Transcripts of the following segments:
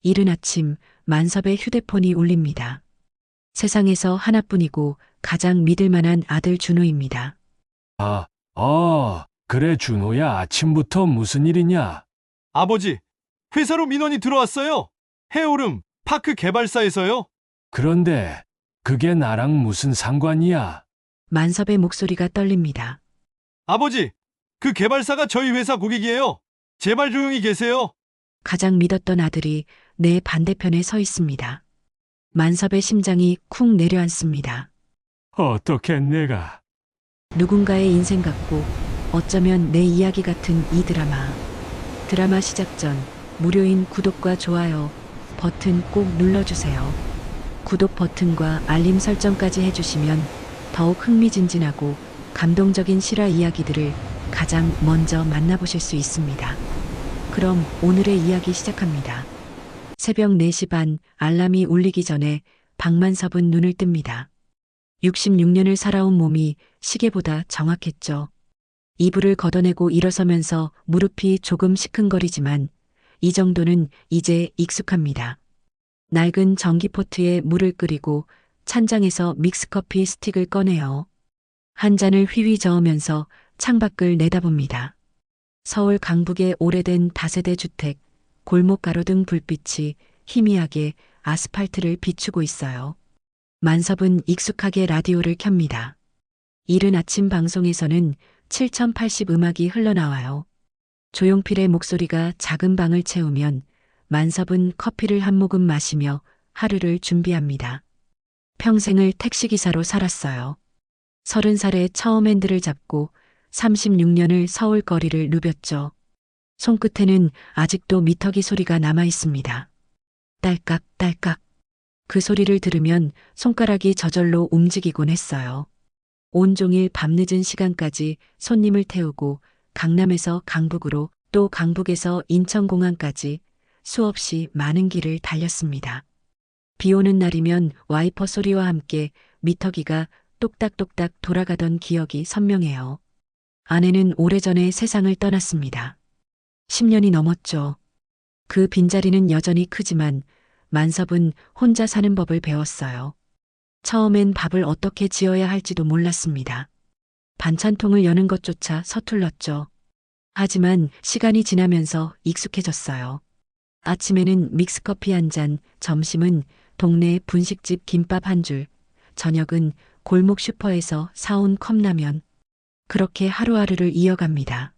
이른 아침 만섭의 휴대폰이 울립니다. 세상에서 하나뿐이고 가장 믿을 만한 아들 준호입니다. 그래, 준호야, 아침부터 무슨 일이냐? 아버지, 회사로 민원이 들어왔어요. 해오름 파크 개발사에서요. 그런데 그게 나랑 무슨 상관이야? 만섭의 목소리가 떨립니다. 아버지, 그 개발사가 저희 회사 고객이에요. 제발 조용히 계세요. 가장 믿었던 아들이 내 반대편에 서 있습니다. 만섭의 심장이 쿵 내려앉습니다. 어떻게 내가? 누군가의 인생 같고 어쩌면 내 이야기 같은 이 드라마. 드라마 시작 전 무료인 구독과 좋아요 버튼 꼭 눌러주세요. 구독 버튼과 알림 설정까지 해주시면 더욱 흥미진진하고 감동적인 실화 이야기들을 가장 먼저 만나보실 수 있습니다. 그럼 오늘의 이야기 시작합니다. 새벽 4시 반 알람이 울리기 전에 박만섭은 눈을 뜹니다. 66년을 살아온 몸이 시계보다 정확했죠. 이불을 걷어내고 일어서면서 무릎이 조금 시큰거리지만 이 정도는 이제 익숙합니다. 낡은 전기포트에 물을 끓이고 찬장에서 믹스커피 스틱을 꺼내요. 한 잔을 휘휘 저으면서 창밖을 내다봅니다. 서울 강북의 오래된 다세대 주택, 골목 가로등 불빛이 희미하게 아스팔트를 비추고 있어요. 만섭은 익숙하게 라디오를 켭니다. 이른 아침 방송에서는 7080 음악이 흘러나와요. 조용필의 목소리가 작은 방을 채우면 만섭은 커피를 한 모금 마시며 하루를 준비합니다. 평생을 택시기사로 살았어요. 30살에 처음 핸들을 잡고 36년을 서울 거리를 누볐죠. 손끝에는 아직도 미터기 소리가 남아 있습니다. 딸깍 딸깍. 그 소리를 들으면 손가락이 저절로 움직이곤 했어요. 온종일 밤늦은 시간까지 손님을 태우고 강남에서 강북으로 또 강북에서 인천공항까지 수없이 많은 길을 달렸습니다. 비 오는 날이면 와이퍼 소리와 함께 미터기가 똑딱똑딱 돌아가던 기억이 선명해요. 아내는 오래전에 세상을 떠났습니다. 10년이 넘었죠. 그 빈자리는 여전히 크지만 만섭은 혼자 사는 법을 배웠어요. 처음엔 밥을 어떻게 지어야 할지도 몰랐습니다. 반찬통을 여는 것조차 서툴렀죠. 하지만 시간이 지나면서 익숙해졌어요. 아침에는 믹스커피 한 잔, 점심은 동네 분식집 김밥 한 줄, 저녁은 골목 슈퍼에서 사온 컵라면. 그렇게 하루하루를 이어갑니다.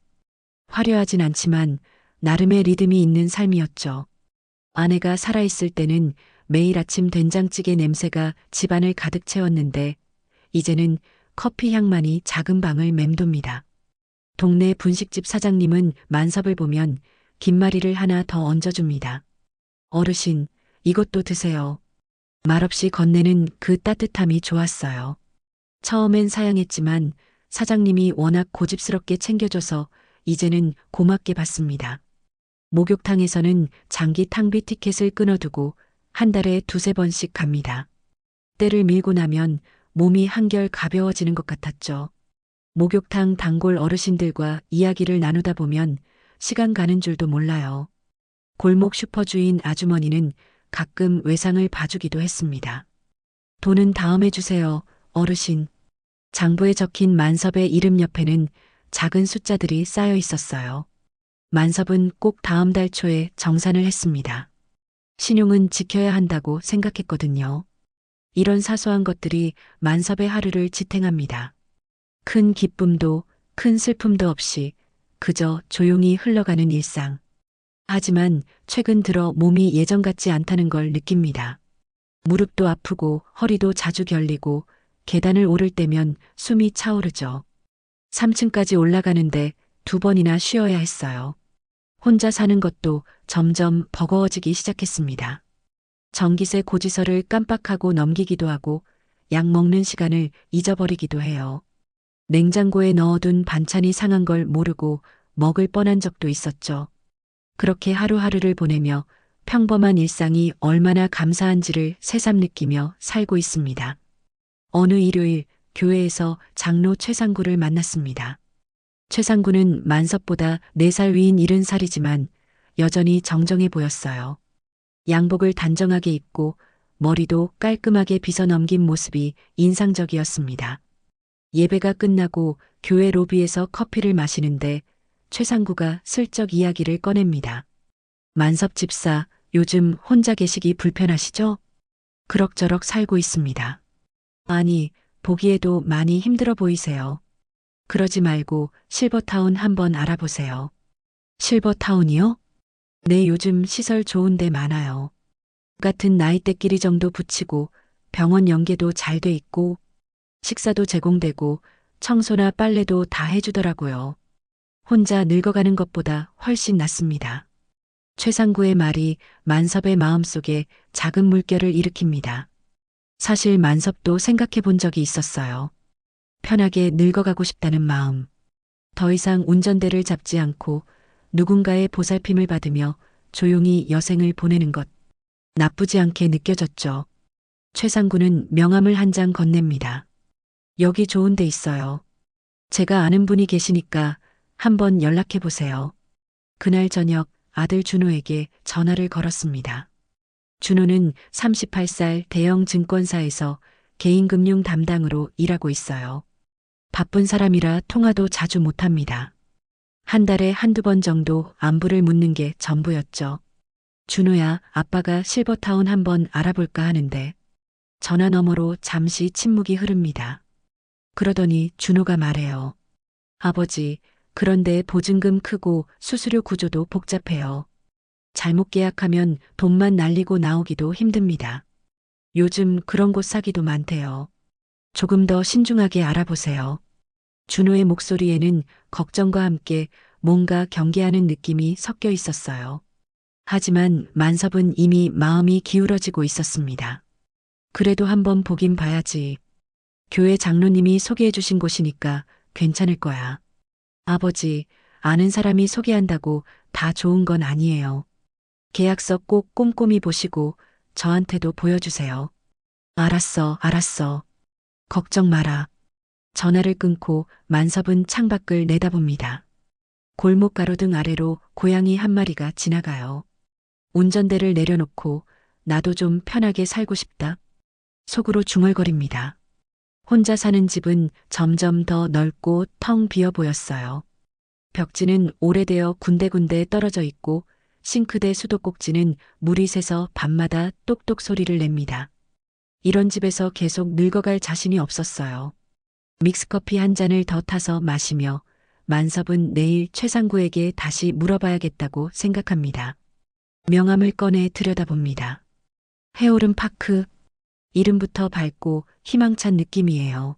화려하진 않지만 나름의 리듬이 있는 삶이었죠. 아내가 살아있을 때는 매일 아침 된장찌개 냄새가 집안을 가득 채웠는데 이제는 커피 향만이 작은 방을 맴돕니다. 동네 분식집 사장님은 만섭을 보면 김말이를 하나 더 얹어줍니다. 어르신, 이것도 드세요. 말없이 건네는 그 따뜻함이 좋았어요. 처음엔 사양했지만 사장님이 워낙 고집스럽게 챙겨줘서 이제는 고맙게 받습니다. 목욕탕에서는 장기 탕비 티켓을 끊어두고 한 달에 2~3번씩 갑니다. 때를 밀고 나면 몸이 한결 가벼워지는 것 같았죠. 목욕탕 단골 어르신들과 이야기를 나누다 보면 시간 가는 줄도 몰라요. 골목 슈퍼 주인 아주머니는 가끔 외상을 봐주기도 했습니다. 돈은 다음에 주세요, 어르신. 장부에 적힌 만섭의 이름 옆에는 작은 숫자들이 쌓여 있었어요. 만섭은 꼭 다음 달 초에 정산을 했습니다. 신용은 지켜야 한다고 생각했거든요. 이런 사소한 것들이 만섭의 하루를 지탱합니다. 큰 기쁨도 큰 슬픔도 없이 그저 조용히 흘러가는 일상. 하지만 최근 들어 몸이 예전 같지 않다는 걸 느낍니다. 무릎도 아프고 허리도 자주 결리고 계단을 오를 때면 숨이 차오르죠. 3층까지 올라가는데 2번이나 쉬어야 했어요. 혼자 사는 것도 점점 버거워지기 시작했습니다. 전기세 고지서를 깜빡하고 넘기기도 하고 약 먹는 시간을 잊어버리기도 해요. 냉장고에 넣어둔 반찬이 상한 걸 모르고 먹을 뻔한 적도 있었죠. 그렇게 하루하루를 보내며 평범한 일상이 얼마나 감사한지를 새삼 느끼며 살고 있습니다. 어느 일요일 교회에서 장로 최상구를 만났습니다. 최상구는 만섭보다 4살 위인 70살이지만 여전히 정정해 보였어요. 양복을 단정하게 입고 머리도 깔끔하게 빗어 넘긴 모습이 인상적이었습니다. 예배가 끝나고 교회 로비에서 커피를 마시는데 최상구가 슬쩍 이야기를 꺼냅니다. 만섭 집사, 요즘 혼자 계시기 불편하시죠? 그럭저럭 살고 있습니다. 아니, 보기에도 많이 힘들어 보이세요. 그러지 말고 실버타운 한번 알아보세요. 실버타운이요? 네, 요즘 시설 좋은 데 많아요. 같은 나이대끼리 정도 붙이고 병원 연계도 잘 돼 있고 식사도 제공되고 청소나 빨래도 다 해주더라고요. 혼자 늙어가는 것보다 훨씬 낫습니다. 최상구의 말이 만섭의 마음속에 작은 물결을 일으킵니다. 사실 만섭도 생각해 본 적이 있었어요. 편하게 늙어가고 싶다는 마음. 더 이상 운전대를 잡지 않고 누군가의 보살핌을 받으며 조용히 여생을 보내는 것. 나쁘지 않게 느껴졌죠. 최상구는 명함을 한 장 건넵니다. 여기 좋은 데 있어요. 제가 아는 분이 계시니까 한번 연락해 보세요. 그날 저녁 아들 준호에게 전화를 걸었습니다. 준호는 38살 대형 증권사에서 개인금융 담당으로 일하고 있어요. 바쁜 사람이라 통화도 자주 못합니다. 한 달에 한두 번 정도 안부를 묻는 게 전부였죠. 준호야, 아빠가 실버타운 한번 알아볼까 하는데 전화 너머로 잠시 침묵이 흐릅니다. 그러더니 준호가 말해요. 아버지, 그런데 보증금 크고 수수료 구조도 복잡해요. 잘못 계약하면 돈만 날리고 나오기도 힘듭니다. 요즘 그런 곳 사기도 많대요. 조금 더 신중하게 알아보세요. 준호의 목소리에는 걱정과 함께 뭔가 경계하는 느낌이 섞여 있었어요. 하지만 만섭은 이미 마음이 기울어지고 있었습니다. 그래도 한번 보긴 봐야지. 교회 장로님이 소개해 주신 곳이니까 괜찮을 거야. 아버지, 아는 사람이 소개한다고 다 좋은 건 아니에요. 계약서 꼭 꼼꼼히 보시고 저한테도 보여주세요. 알았어, 알았어. 걱정 마라. 전화를 끊고 만섭은 창밖을 내다봅니다. 골목 가로등 아래로 고양이 한 마리가 지나가요. 운전대를 내려놓고 나도 좀 편하게 살고 싶다. 속으로 중얼거립니다. 혼자 사는 집은 점점 더 넓고 텅 비어 보였어요. 벽지는 오래되어 군데군데 떨어져 있고 싱크대 수도꼭지는 물이 새서 밤마다 똑똑 소리를 냅니다. 이런 집에서 계속 늙어갈 자신이 없었어요. 믹스커피 한 잔을 더 타서 마시며 만섭은 내일 최상구에게 다시 물어봐야겠다고 생각합니다. 명함을 꺼내 들여다봅니다. 해오름 파크. 이름부터 밝고 희망찬 느낌이에요.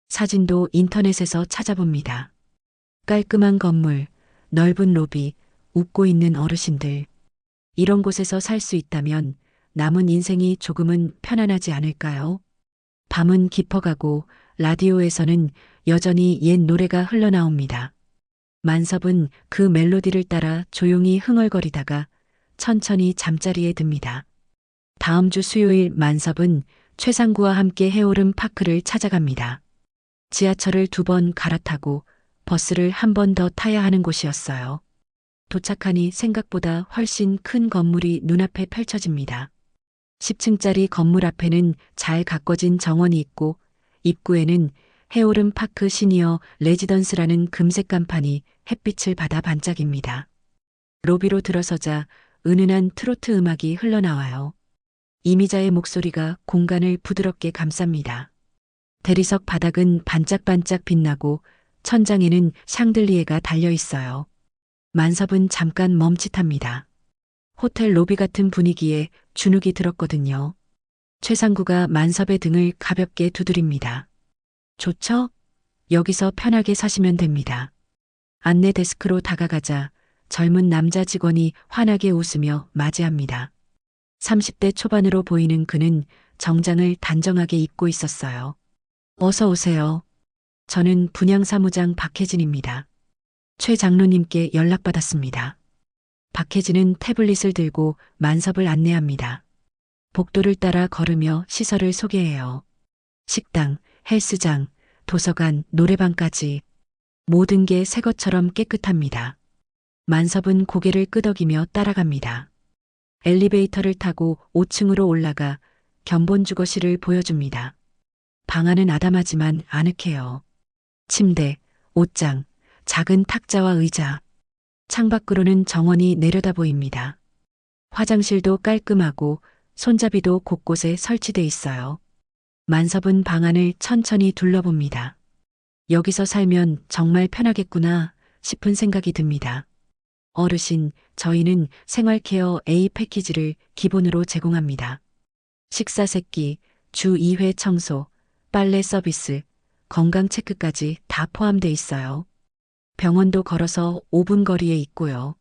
사진도 인터넷에서 찾아봅니다. 깔끔한 건물, 넓은 로비, 웃고 있는 어르신들. 이런 곳에서 살 수 있다면 남은 인생이 조금은 편안하지 않을까요? 밤은 깊어가고 라디오에서는 여전히 옛 노래가 흘러나옵니다. 만섭은 그 멜로디를 따라 조용히 흥얼거리다가 천천히 잠자리에 듭니다. 다음 주 수요일 만섭은 최상구와 함께 해오름 파크를 찾아갑니다. 지하철을 2번 갈아타고 버스를 한 번 더 타야 하는 곳이었어요. 도착하니 생각보다 훨씬 큰 건물이 눈앞에 펼쳐집니다. 10층짜리 건물 앞에는 잘 가꿔진 정원이 있고 입구에는 해오름 파크 시니어 레지던스라는 금색 간판이 햇빛을 받아 반짝입니다. 로비로 들어서자 은은한 트로트 음악이 흘러나와요. 이미자의 목소리가 공간을 부드럽게 감쌉니다. 대리석 바닥은 반짝반짝 빛나고 천장에는 샹들리에가 달려 있어요. 만섭은 잠깐 멈칫합니다. 호텔 로비 같은 분위기에 주눅이 들었거든요. 최상구가 만섭의 등을 가볍게 두드립니다. 좋죠? 여기서 편하게 사시면 됩니다. 안내 데스크로 다가가자 젊은 남자 직원이 환하게 웃으며 맞이합니다. 30대 초반으로 보이는 그는 정장을 단정하게 입고 있었어요. 어서 오세요. 저는 분양사무장 박혜진입니다. 최 장로님께 연락받았습니다. 박혜진은 태블릿을 들고 만섭을 안내합니다. 복도를 따라 걸으며 시설을 소개해요. 식당, 헬스장, 도서관, 노래방까지 모든 게 새 것처럼 깨끗합니다. 만섭은 고개를 끄덕이며 따라갑니다. 엘리베이터를 타고 5층으로 올라가 견본 주거실을 보여줍니다. 방 안은 아담하지만 아늑해요. 침대, 옷장, 작은 탁자와 의자. 창밖으로는 정원이 내려다 보입니다. 화장실도 깔끔하고 손잡이도 곳곳에 설치돼 있어요. 만섭은 방 안을 천천히 둘러봅니다. 여기서 살면 정말 편하겠구나 싶은 생각이 듭니다. 어르신, 저희는 생활케어 A 패키지를 기본으로 제공합니다. 식사 세끼, 주 2회 청소, 빨래 서비스, 건강 체크까지 다 포함돼 있어요. 병원도 걸어서 5분 거리에 있고요.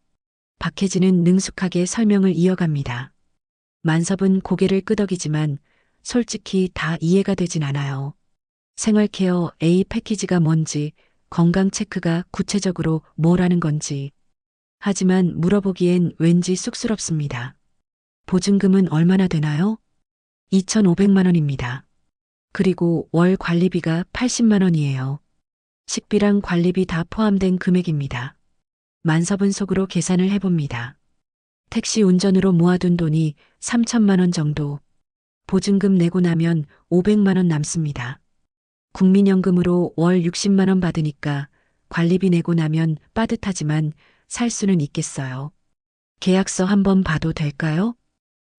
박혜진은 능숙하게 설명을 이어갑니다. 만섭은 고개를 끄덕이지만 솔직히 다 이해가 되진 않아요. 생활케어 A 패키지가 뭔지, 건강 체크가 구체적으로 뭐라는 건지. 하지만 물어보기엔 왠지 쑥스럽습니다. 보증금은 얼마나 되나요? 2,500만 원입니다. 그리고 월 관리비가 80만 원이에요. 식비랑 관리비 다 포함된 금액입니다. 만섭은 속으로 계산을 해봅니다. 택시 운전으로 모아둔 돈이 3천만 원 정도. 보증금 내고 나면 500만 원 남습니다. 국민연금으로 월 60만 원 받으니까 관리비 내고 나면 빠듯하지만 살 수는 있겠어요. 계약서 한번 봐도 될까요?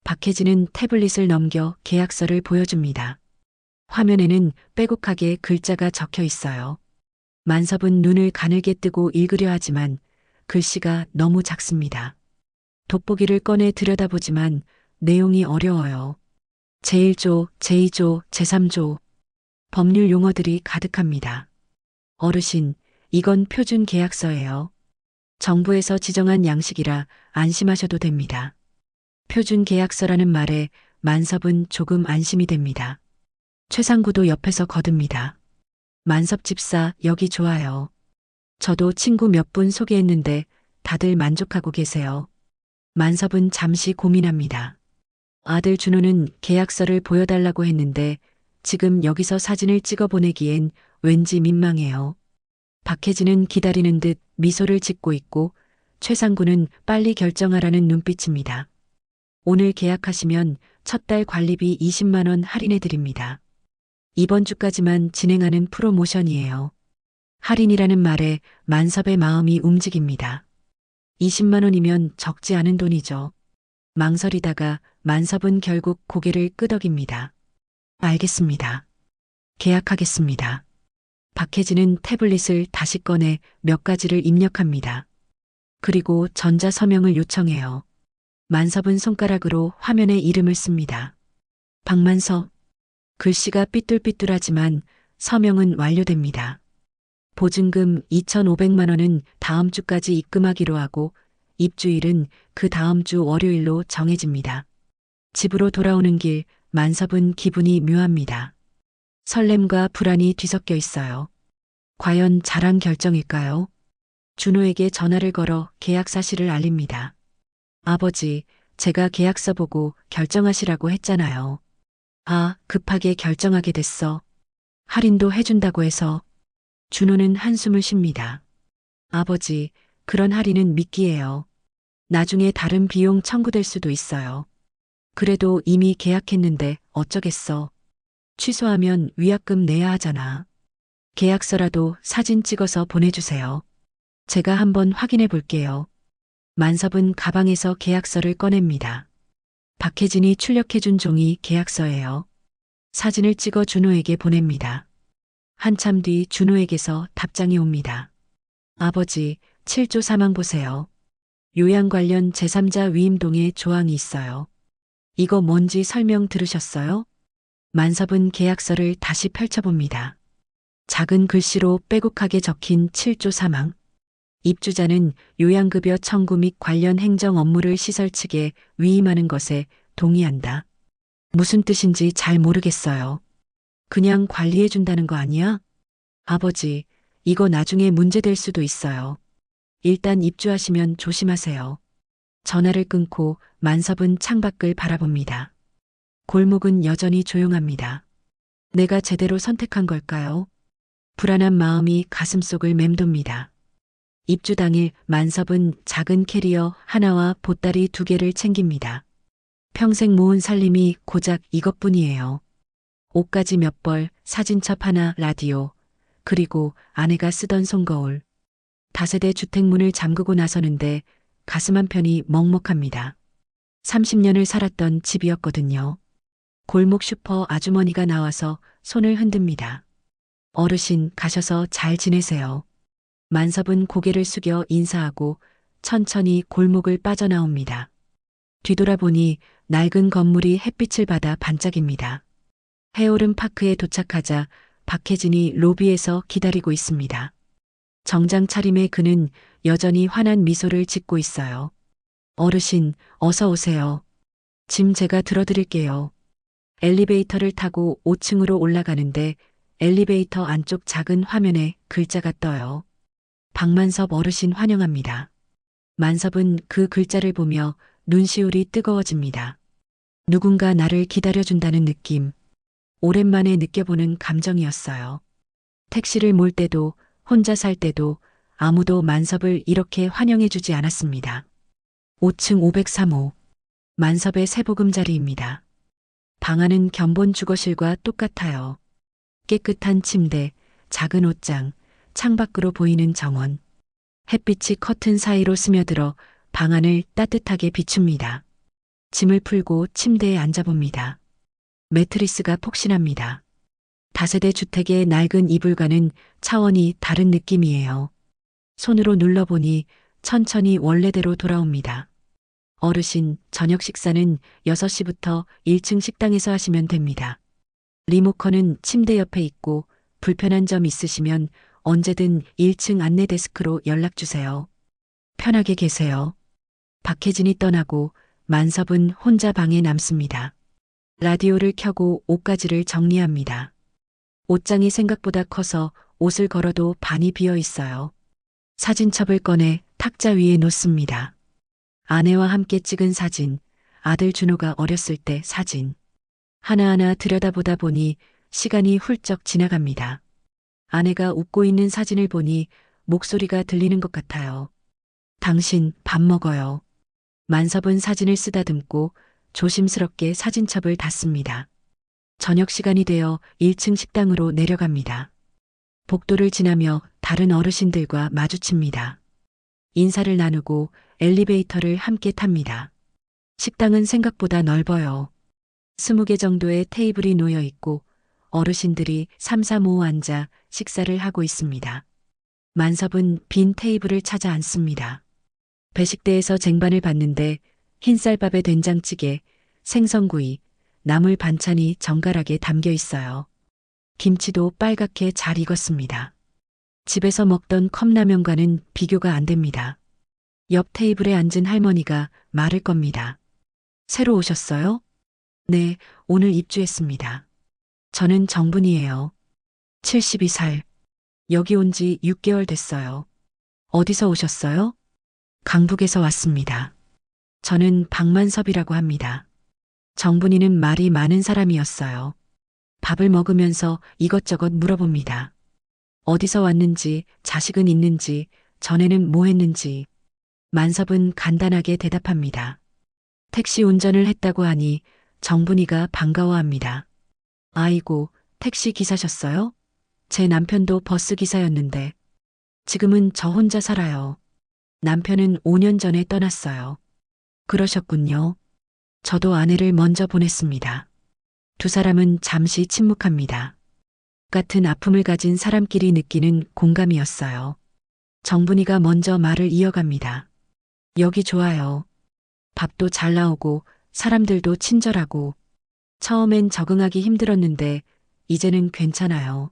박혜진은 태블릿을 넘겨 계약서를 보여줍니다. 화면에는 빼곡하게 글자가 적혀 있어요. 만섭은 눈을 가늘게 뜨고 읽으려 하지만 글씨가 너무 작습니다. 돋보기를 꺼내 들여다보지만 내용이 어려워요. 제1조, 제2조, 제3조. 법률 용어들이 가득합니다. 어르신, 이건 표준 계약서예요. 정부에서 지정한 양식이라 안심하셔도 됩니다. 표준 계약서라는 말에 만섭은 조금 안심이 됩니다. 최상구도 옆에서 거듭니다. 만섭 집사 여기 좋아요. 저도 친구 몇 분 소개했는데 다들 만족하고 계세요. 만섭은 잠시 고민합니다. 아들 준호는 계약서를 보여달라고 했는데 지금 여기서 사진을 찍어 보내기엔 왠지 민망해요. 박혜진은 기다리는 듯 미소를 짓고 있고 최상구는 빨리 결정하라는 눈빛입니다. 오늘 계약하시면 첫 달 관리비 20만 원 할인해 드립니다. 이번 주까지만 진행하는 프로모션이에요. 할인이라는 말에 만섭의 마음이 움직입니다. 20만 원이면 적지 않은 돈이죠. 망설이다가 만섭은 결국 고개를 끄덕입니다. 알겠습니다. 계약하겠습니다. 박혜진은 태블릿을 다시 꺼내 몇 가지를 입력합니다. 그리고 전자 서명을 요청해요. 만섭은 손가락으로 화면에 이름을 씁니다. 박만섭. 글씨가 삐뚤삐뚤하지만 서명은 완료됩니다. 보증금 2,500만 원은 다음 주까지 입금하기로 하고 입주일은 그 다음 주 월요일로 정해집니다. 집으로 돌아오는 길 만섭은 기분이 묘합니다. 설렘과 불안이 뒤섞여 있어요. 과연 잘한 결정일까요? 준호에게 전화를 걸어 계약 사실을 알립니다. 아버지, 제가 계약서 보고 결정하시라고 했잖아요. 아, 급하게 결정하게 됐어. 할인도 해준다고 해서. 준호는 한숨을 쉽니다. 아버지, 그런 할인은 미끼예요. 나중에 다른 비용 청구될 수도 있어요. 그래도 이미 계약했는데 어쩌겠어. 취소하면 위약금 내야 하잖아. 계약서라도 사진 찍어서 보내주세요. 제가 한번 확인해 볼게요. 만섭은 가방에서 계약서를 꺼냅니다. 박혜진이 출력해준 종이 계약서예요. 사진을 찍어 준호에게 보냅니다. 한참 뒤 준호에게서 답장이 옵니다. 아버지, 7조 사망 보세요. 요양 관련 제3자 위임동의 조항이 있어요. 이거 뭔지 설명 들으셨어요? 만섭은 계약서를 다시 펼쳐봅니다. 작은 글씨로 빼곡하게 적힌 7조 사망. 입주자는 요양급여 청구 및 관련 행정 업무를 시설 측에 위임하는 것에 동의한다. 무슨 뜻인지 잘 모르겠어요. 그냥 관리해준다는 거 아니야? 아버지, 이거 나중에 문제될 수도 있어요. 일단 입주하시면 조심하세요. 전화를 끊고 만섭은 창밖을 바라봅니다. 골목은 여전히 조용합니다. 내가 제대로 선택한 걸까요? 불안한 마음이 가슴속을 맴돕니다. 입주 당일 만섭은 작은 캐리어 하나와 보따리 2개를 챙깁니다. 평생 모은 살림이 고작 이것뿐이에요. 옷가지 몇 벌, 사진첩 하나, 라디오, 그리고 아내가 쓰던 손거울. 다세대 주택문을 잠그고 나서는데 가슴 한편이 먹먹합니다. 30년을 살았던 집이었거든요. 골목 슈퍼 아주머니가 나와서 손을 흔듭니다. 어르신 가셔서 잘 지내세요. 만섭은 고개를 숙여 인사하고 천천히 골목을 빠져나옵니다. 뒤돌아보니 낡은 건물이 햇빛을 받아 반짝입니다. 해오름 파크에 도착하자 박혜진이 로비에서 기다리고 있습니다. 정장 차림의 그는 여전히 환한 미소를 짓고 있어요. 어르신, 어서 오세요. 짐 제가 들어드릴게요. 엘리베이터를 타고 5층으로 올라가는데 엘리베이터 안쪽 작은 화면에 글자가 떠요. 박만섭 어르신 환영합니다. 만섭은 그 글자를 보며 눈시울이 뜨거워집니다. 누군가 나를 기다려준다는 느낌. 오랜만에 느껴보는 감정이었어요. 택시를 몰 때도 혼자 살 때도 아무도 만섭을 이렇게 환영해주지 않았습니다. 5층 503호. 만섭의 세보금자리입니다. 방 안은 견본 주거실과 똑같아요. 깨끗한 침대, 작은 옷장, 창밖으로 보이는 정원. 햇빛이 커튼 사이로 스며들어 방 안을 따뜻하게 비춥니다. 짐을 풀고 침대에 앉아봅니다. 매트리스가 폭신합니다. 다세대 주택의 낡은 이불과는 차원이 다른 느낌이에요. 손으로 눌러보니 천천히 원래대로 돌아옵니다. 어르신, 저녁 식사는 6시부터 1층 식당에서 하시면 됩니다. 리모컨은 침대 옆에 있고 불편한 점 있으시면 언제든 1층 안내 데스크로 연락주세요. 편하게 계세요. 박혜진이 떠나고 만섭은 혼자 방에 남습니다. 라디오를 켜고 옷가지를 정리합니다. 옷장이 생각보다 커서 옷을 걸어도 반이 비어 있어요. 사진첩을 꺼내 탁자 위에 놓습니다. 아내와 함께 찍은 사진, 아들 준호가 어렸을 때 사진. 하나하나 들여다보다 보니 시간이 훌쩍 지나갑니다. 아내가 웃고 있는 사진을 보니 목소리가 들리는 것 같아요. 당신 밥 먹어요. 만섭은 사진을 쓰다듬고 조심스럽게 사진첩을 닫습니다. 저녁 시간이 되어 1층 식당으로 내려갑니다. 복도를 지나며 다른 어르신들과 마주칩니다. 인사를 나누고 엘리베이터를 함께 탑니다. 식당은 생각보다 넓어요. 20개 정도의 테이블이 놓여 있고 어르신들이 3, 4, 5 앉아 식사를 하고 있습니다. 만섭은 빈 테이블을 찾아 앉습니다. 배식대에서 쟁반을 봤는데 흰쌀밥에 된장찌개, 생선구이, 나물 반찬이 정갈하게 담겨 있어요. 김치도 빨갛게 잘 익었습니다. 집에서 먹던 컵라면과는 비교가 안 됩니다. 옆 테이블에 앉은 할머니가 말을 겁니다. 새로 오셨어요? 네, 오늘 입주했습니다. 저는 정분이에요. 72살. 여기 온 지 6개월 됐어요. 어디서 오셨어요? 강북에서 왔습니다. 저는 박만섭이라고 합니다. 정분이는 말이 많은 사람이었어요. 밥을 먹으면서 이것저것 물어봅니다. 어디서 왔는지, 자식은 있는지, 전에는 뭐 했는지. 만섭은 간단하게 대답합니다. 택시 운전을 했다고 하니 정분이가 반가워합니다. 아이고, 택시 기사셨어요? 제 남편도 버스 기사였는데 지금은 저 혼자 살아요. 남편은 5년 전에 떠났어요. 그러셨군요. 저도 아내를 먼저 보냈습니다. 두 사람은 잠시 침묵합니다. 같은 아픔을 가진 사람끼리 느끼는 공감이었어요. 정분이가 먼저 말을 이어갑니다. 여기 좋아요. 밥도 잘 나오고 사람들도 친절하고 처음엔 적응하기 힘들었는데 이제는 괜찮아요.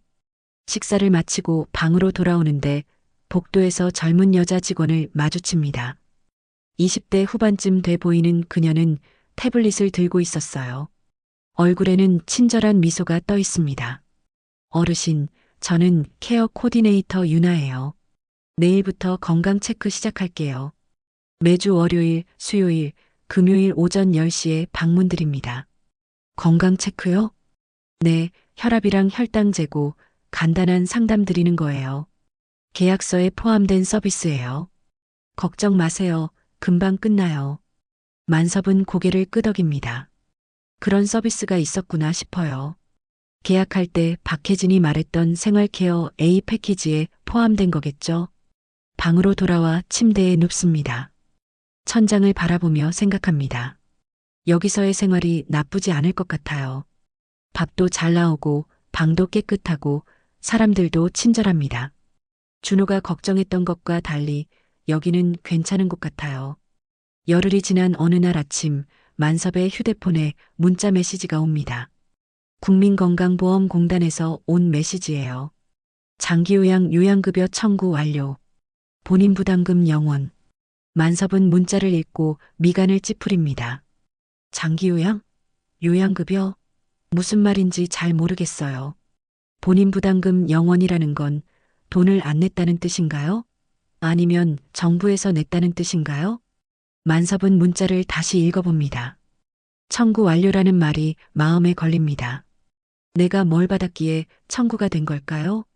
식사를 마치고 방으로 돌아오는데 복도에서 젊은 여자 직원을 마주칩니다. 20대 후반쯤 돼 보이는 그녀는 태블릿을 들고 있었어요. 얼굴에는 친절한 미소가 떠 있습니다. 어르신, 저는 케어 코디네이터 유나예요. 내일부터 건강 체크 시작할게요. 매주 월요일, 수요일, 금요일 오전 10시에 방문드립니다. 건강 체크요? 네, 혈압이랑 혈당 재고 간단한 상담 드리는 거예요. 계약서에 포함된 서비스예요. 걱정 마세요. 금방 끝나요. 만섭은 고개를 끄덕입니다. 그런 서비스가 있었구나 싶어요. 계약할 때 박혜진이 말했던 생활케어 A 패키지에 포함된 거겠죠. 방으로 돌아와 침대에 눕습니다. 천장을 바라보며 생각합니다. 여기서의 생활이 나쁘지 않을 것 같아요. 밥도 잘 나오고 방도 깨끗하고 사람들도 친절합니다. 준호가 걱정했던 것과 달리 여기는 괜찮은 곳 같아요. 열흘이 지난 어느 날 아침 만섭의 휴대폰에 문자 메시지가 옵니다. 국민건강보험공단에서 온 메시지예요. 장기요양 요양급여 청구 완료. 본인 부담금 0원. 만섭은 문자를 읽고 미간을 찌푸립니다. 장기요양? 요양급여? 무슨 말인지 잘 모르겠어요. 본인 부담금 0원이라는 건 돈을 안 냈다는 뜻인가요? 아니면 정부에서 냈다는 뜻인가요? 만섭은 문자를 다시 읽어봅니다. 청구 완료라는 말이 마음에 걸립니다. 내가 뭘 받았기에 청구가 된 걸까요?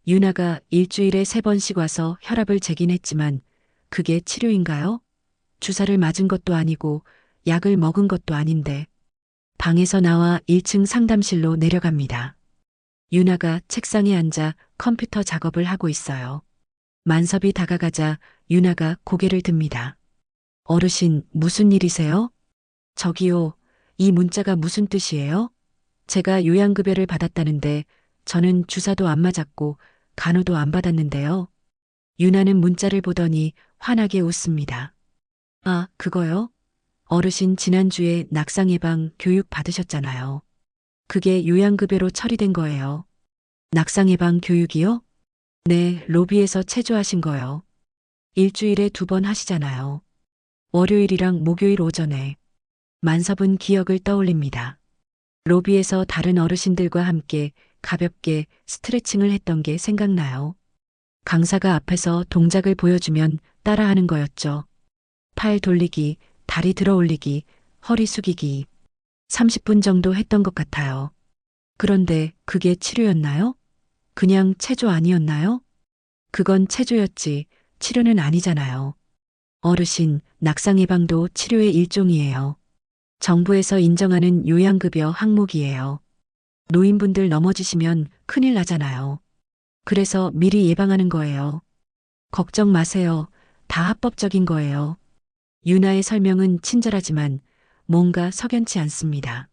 유나가 일주일에 3번씩 와서 혈압을 재긴 했지만 그게 치료인가요? 주사를 맞은 것도 아니고 약을 먹은 것도 아닌데. 방에서 나와 1층 상담실로 내려갑니다. 유나가 책상에 앉아 컴퓨터 작업을 하고 있어요. 만섭이 다가가자 유나가 고개를 듭니다. 어르신, 무슨 일이세요? 저기요, 이 문자가 무슨 뜻이에요? 제가 요양급여를 받았다는데 저는 주사도 안 맞았고 간호도 안 받았는데요. 유나는 문자를 보더니 환하게 웃습니다. 아, 그거요? 어르신 지난주에 낙상 예방 교육 받으셨잖아요. 그게 요양급여로 처리된 거예요. 낙상 예방 교육이요? 네, 로비에서 체조하신 거요. 일주일에 2번 하시잖아요. 월요일이랑 목요일 오전에. 만섭은 기억을 떠올립니다. 로비에서 다른 어르신들과 함께 가볍게 스트레칭을 했던 게 생각나요. 강사가 앞에서 동작을 보여주면 따라하는 거였죠. 팔 돌리기, 다리 들어 올리기, 허리 숙이기. 30분 정도 했던 것 같아요. 그런데 그게 치료였나요? 그냥 체조 아니었나요? 그건 체조였지, 치료는 아니잖아요. 어르신, 낙상 예방도 치료의 일종이에요. 정부에서 인정하는 요양급여 항목이에요. 노인분들 넘어지시면 큰일 나잖아요. 그래서 미리 예방하는 거예요. 걱정 마세요. 다 합법적인 거예요. 유나의 설명은 친절하지만 뭔가 석연치 않습니다.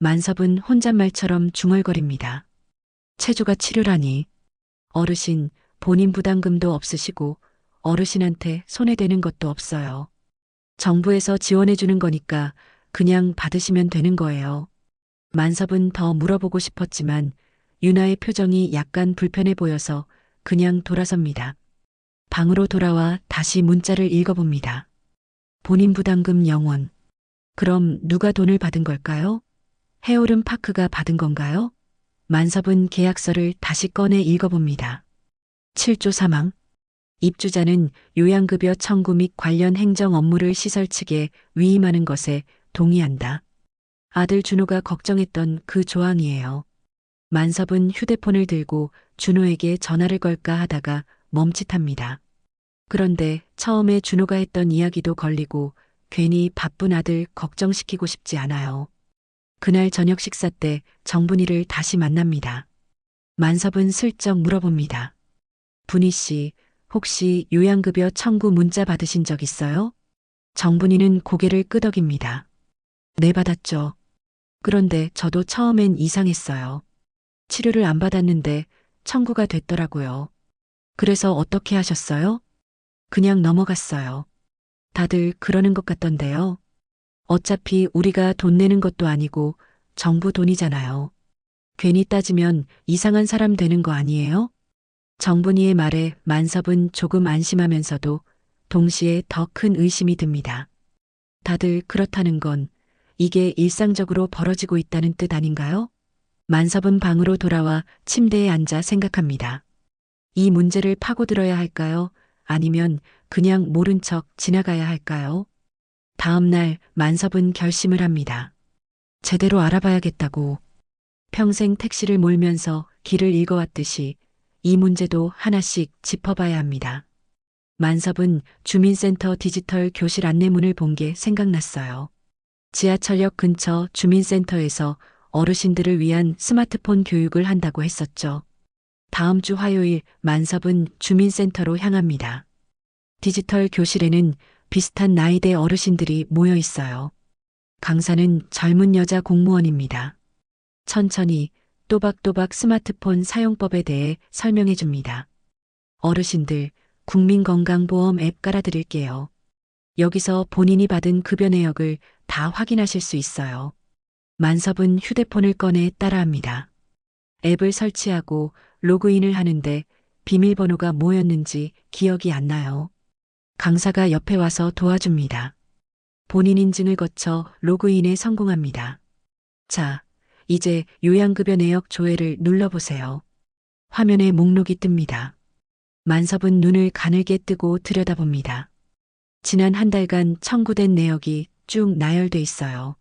만섭은 혼잣말처럼 중얼거립니다. 체조가 치료라니. 어르신, 본인 부담금도 없으시고 어르신한테 손해되는 것도 없어요. 정부에서 지원해주는 거니까 그냥 받으시면 되는 거예요. 만섭은 더 물어보고 싶었지만 유나의 표정이 약간 불편해 보여서 그냥 돌아섭니다. 방으로 돌아와 다시 문자를 읽어봅니다. 본인 부담금 0원. 그럼 누가 돈을 받은 걸까요? 해오름 파크가 받은 건가요? 만섭은 계약서를 다시 꺼내 읽어봅니다. 7조 사망. 입주자는 요양급여 청구 및 관련 행정 업무를 시설 측에 위임하는 것에 동의한다. 아들 준호가 걱정했던 그 조항이에요. 만섭은 휴대폰을 들고 준호에게 전화를 걸까 하다가 멈칫합니다. 그런데 처음에 준호가 했던 이야기도 걸리고 괜히 바쁜 아들 걱정시키고 싶지 않아요. 그날 저녁 식사 때 정분이를 다시 만납니다. 만섭은 슬쩍 물어봅니다. 분희 씨, 혹시 요양급여 청구 문자 받으신 적 있어요? 정분이는 고개를 끄덕입니다. 네, 받았죠. 그런데 저도 처음엔 이상했어요. 치료를 안 받았는데 청구가 됐더라고요. 그래서 어떻게 하셨어요? 그냥 넘어갔어요. 다들 그러는 것 같던데요. 어차피 우리가 돈 내는 것도 아니고 정부 돈이잖아요. 괜히 따지면 이상한 사람 되는 거 아니에요? 정분이의 말에 만섭은 조금 안심하면서도 동시에 더 큰 의심이 듭니다. 다들 그렇다는 건 이게 일상적으로 벌어지고 있다는 뜻 아닌가요? 만섭은 방으로 돌아와 침대에 앉아 생각합니다. 이 문제를 파고들어야 할까요? 아니면 그냥 모른 척 지나가야 할까요? 다음 날 만섭은 결심을 합니다. 제대로 알아봐야겠다고. 평생 택시를 몰면서 길을 읽어왔듯이 이 문제도 하나씩 짚어봐야 합니다. 만섭은 주민센터 디지털 교실 안내문을 본 게 생각났어요. 지하철역 근처 주민센터에서 어르신들을 위한 스마트폰 교육을 한다고 했었죠. 다음 주 화요일 만섭은 주민센터로 향합니다. 디지털 교실에는 비슷한 나이대 어르신들이 모여 있어요. 강사는 젊은 여자 공무원입니다. 천천히 또박또박 스마트폰 사용법에 대해 설명해 줍니다. 어르신들, 국민건강보험 앱 깔아드릴게요. 여기서 본인이 받은 급여 내역을 다 확인하실 수 있어요. 만섭은 휴대폰을 꺼내 따라합니다. 앱을 설치하고 로그인을 하는데 비밀번호가 뭐였는지 기억이 안 나요. 강사가 옆에 와서 도와줍니다. 본인 인증을 거쳐 로그인에 성공합니다. 자, 이제 요양급여 내역 조회를 눌러보세요. 화면에 목록이 뜹니다. 만섭은 눈을 가늘게 뜨고 들여다봅니다. 지난 한 달간 청구된 내역이 쭉 나열돼 있어요.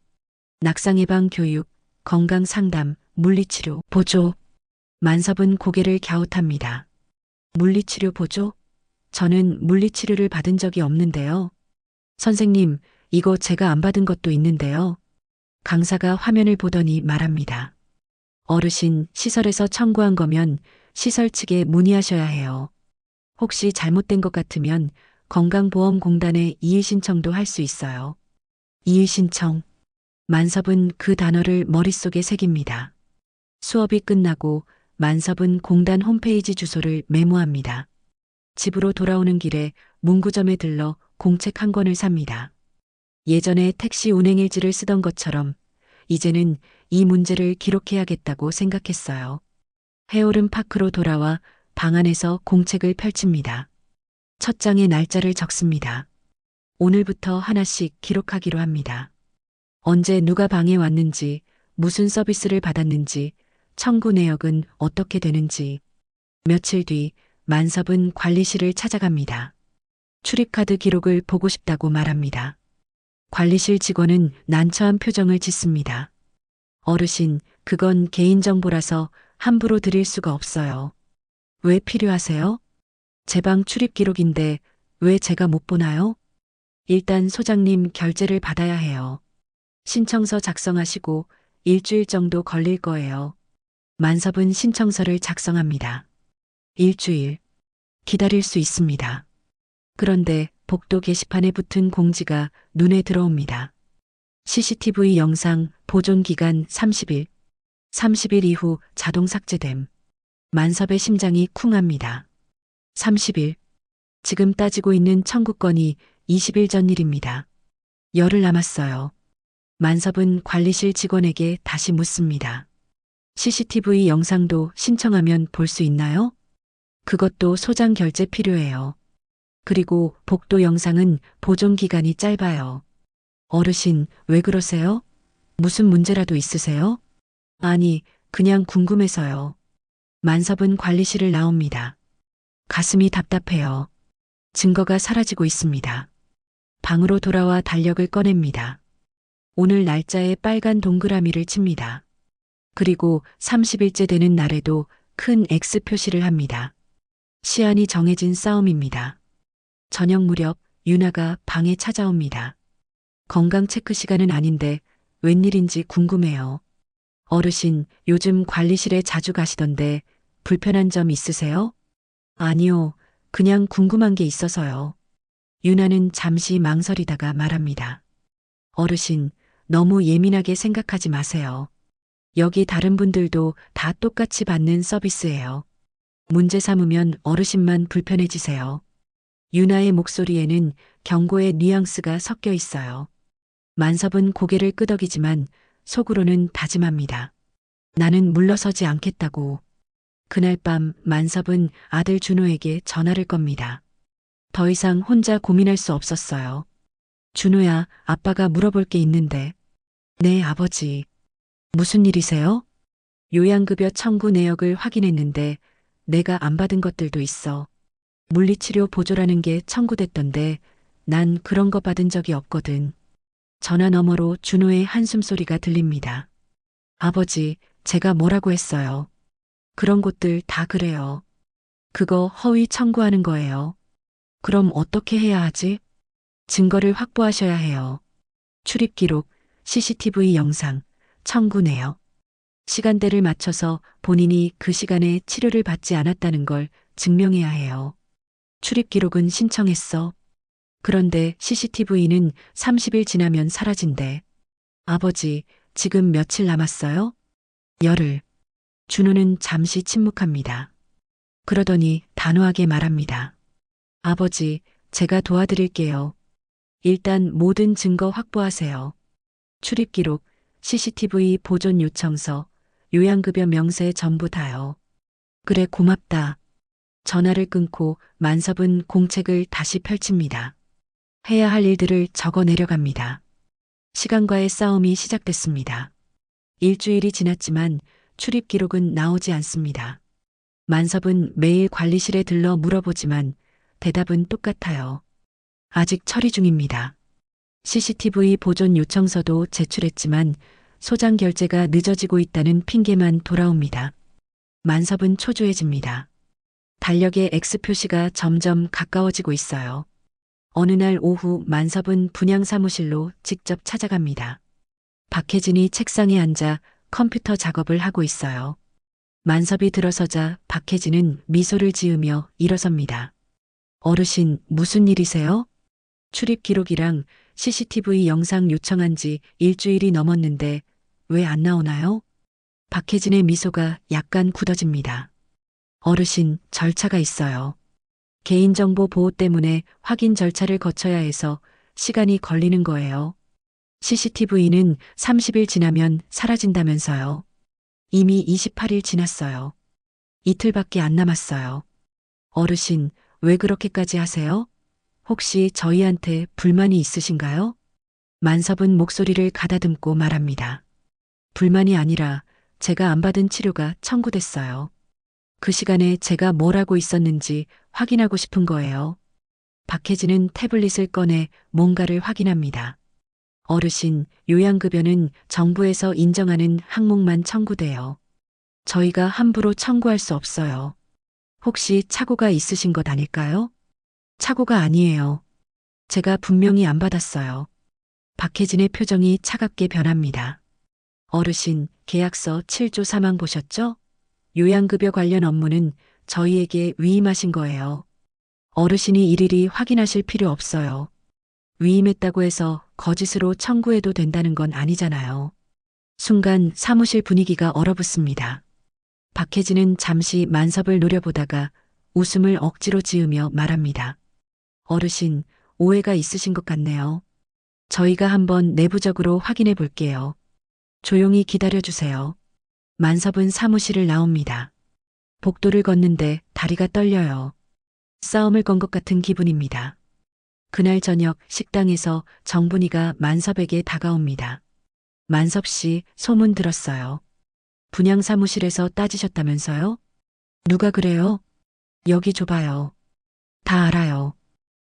낙상 예방 교육, 건강 상담, 물리치료, 보조. 만섭은 고개를 갸웃합니다. 물리치료 보조? 저는 물리치료를 받은 적이 없는데요. 선생님, 이거 제가 안 받은 것도 있는데요. 강사가 화면을 보더니 말합니다. 어르신, 시설에서 청구한 거면 시설 측에 문의하셔야 해요. 혹시 잘못된 것 같으면 건강보험공단에 이의 신청도 할 수 있어요. 이의 신청. 만섭은 그 단어를 머릿속에 새깁니다. 수업이 끝나고 만섭은 공단 홈페이지 주소를 메모합니다. 집으로 돌아오는 길에 문구점에 들러 공책 한 권을 삽니다. 예전에 택시 운행일지를 쓰던 것처럼 이제는 이 문제를 기록해야겠다고 생각했어요. 해오름 파크로 돌아와 방 안에서 공책을 펼칩니다. 첫 장에 날짜를 적습니다. 오늘부터 하나씩 기록하기로 합니다. 언제 누가 방에 왔는지, 무슨 서비스를 받았는지, 청구 내역은 어떻게 되는지. 며칠 뒤 만섭은 관리실을 찾아갑니다. 출입카드 기록을 보고 싶다고 말합니다. 관리실 직원은 난처한 표정을 짓습니다. 어르신, 그건 개인정보라서 함부로 드릴 수가 없어요. 왜 필요하세요? 제 방 출입 기록인데 왜 제가 못 보나요? 일단 소장님 결제를 받아야 해요. 신청서 작성하시고 일주일 정도 걸릴 거예요. 만섭은 신청서를 작성합니다. 일주일. 기다릴 수 있습니다. 그런데 복도 게시판에 붙은 공지가 눈에 들어옵니다. CCTV 영상 보존 기간 30일. 30일 이후 자동 삭제됨. 만섭의 심장이 쿵합니다. 30일. 지금 따지고 있는 청구권이 20일 전 일입니다. 열흘 남았어요. 만섭은 관리실 직원에게 다시 묻습니다. CCTV 영상도 신청하면 볼 수 있나요? 그것도 소장 결제 필요해요. 그리고 복도 영상은 보존 기간이 짧아요. 어르신, 왜 그러세요? 무슨 문제라도 있으세요? 아니, 그냥 궁금해서요. 만섭은 관리실을 나옵니다. 가슴이 답답해요. 증거가 사라지고 있습니다. 방으로 돌아와 달력을 꺼냅니다. 오늘 날짜에 빨간 동그라미를 칩니다. 그리고 30일째 되는 날에도 큰 X 표시를 합니다. 시한이 정해진 싸움입니다. 저녁 무렵 유나가 방에 찾아옵니다. 건강 체크 시간은 아닌데 웬일인지 궁금해요. 어르신, 요즘 관리실에 자주 가시던데 불편한 점 있으세요? 아니요, 그냥 궁금한 게 있어서요. 유나는 잠시 망설이다가 말합니다. 어르신, 너무 예민하게 생각하지 마세요. 여기 다른 분들도 다 똑같이 받는 서비스예요. 문제 삼으면 어르신만 불편해지세요. 유나의 목소리에는 경고의 뉘앙스가 섞여 있어요. 만섭은 고개를 끄덕이지만 속으로는 다짐합니다. 나는 물러서지 않겠다고. 그날 밤 만섭은 아들 준호에게 전화를 겁니다. 더 이상 혼자 고민할 수 없었어요. 준호야, 아빠가 물어볼 게 있는데. 네, 아버지. 무슨 일이세요? 요양급여 청구 내역을 확인했는데 내가 안 받은 것들도 있어. 물리치료 보조라는 게 청구됐던데 난 그런 거 받은 적이 없거든. 전화 너머로 준호의 한숨소리가 들립니다. 아버지, 제가 뭐라고 했어요? 그런 곳들 다 그래요. 그거 허위 청구하는 거예요. 그럼 어떻게 해야 하지? 증거를 확보하셔야 해요. 출입 기록, CCTV 영상, 청구 내역. 시간대를 맞춰서 본인이 그 시간에 치료를 받지 않았다는 걸 증명해야 해요. 출입 기록은 신청했어. 그런데 CCTV는 30일 지나면 사라진대. 아버지, 지금 며칠 남았어요? 열흘. 준호는 잠시 침묵합니다. 그러더니 단호하게 말합니다. 아버지, 제가 도와드릴게요. 일단 모든 증거 확보하세요. 출입 기록, CCTV 보존 요청서, 요양급여 명세 전부 다요. 그래, 고맙다. 전화를 끊고 만섭은 공책을 다시 펼칩니다. 해야 할 일들을 적어 내려갑니다. 시간과의 싸움이 시작됐습니다. 일주일이 지났지만 출입 기록은 나오지 않습니다. 만섭은 매일 관리실에 들러 물어보지만 대답은 똑같아요. 아직 처리 중입니다. CCTV 보존 요청서도 제출했지만 소장 결제가 늦어지고 있다는 핑계만 돌아옵니다. 만섭은 초조해집니다. 달력의 X 표시가 점점 가까워지고 있어요. 어느 날 오후 만섭은 분양 사무실로 직접 찾아갑니다. 박혜진이 책상에 앉아 컴퓨터 작업을 하고 있어요. 만섭이 들어서자 박혜진은 미소를 지으며 일어섭니다. 어르신, 무슨 일이세요? 출입 기록이랑 CCTV 영상 요청한 지 일주일이 넘었는데 왜 안 나오나요? 박혜진의 미소가 약간 굳어집니다. 어르신, 절차가 있어요. 개인정보 보호 때문에 확인 절차를 거쳐야 해서 시간이 걸리는 거예요. CCTV는 30일 지나면 사라진다면서요. 이미 28일 지났어요. 이틀밖에 안 남았어요. 어르신, 왜 그렇게까지 하세요? 혹시 저희한테 불만이 있으신가요? 만섭은 목소리를 가다듬고 말합니다. 불만이 아니라 제가 안 받은 치료가 청구됐어요. 그 시간에 제가 뭘 하고 있었는지 확인하고 싶은 거예요. 박혜진은 태블릿을 꺼내 뭔가를 확인합니다. 어르신, 요양급여는 정부에서 인정하는 항목만 청구돼요. 저희가 함부로 청구할 수 없어요. 혹시 착오가 있으신 것 아닐까요? 착오가 아니에요. 제가 분명히 안 받았어요. 박혜진의 표정이 차갑게 변합니다. 어르신, 계약서 7조 사망 보셨죠? 요양급여 관련 업무는 저희에게 위임하신 거예요. 어르신이 일일이 확인하실 필요 없어요. 위임했다고 해서 거짓으로 청구해도 된다는 건 아니잖아요. 순간 사무실 분위기가 얼어붙습니다. 박혜진은 잠시 만섭을 노려보다가 웃음을 억지로 지으며 말합니다. 어르신, 오해가 있으신 것 같네요. 저희가 한번 내부적으로 확인해 볼게요. 조용히 기다려주세요. 만섭은 사무실을 나옵니다. 복도를 걷는데 다리가 떨려요. 싸움을 건 것 같은 기분입니다. 그날 저녁 식당에서 정분이가 만섭에게 다가옵니다. 만섭 씨, 소문 들었어요. 분양 사무실에서 따지셨다면서요? 누가 그래요? 여기 좁아요. 다 알아요.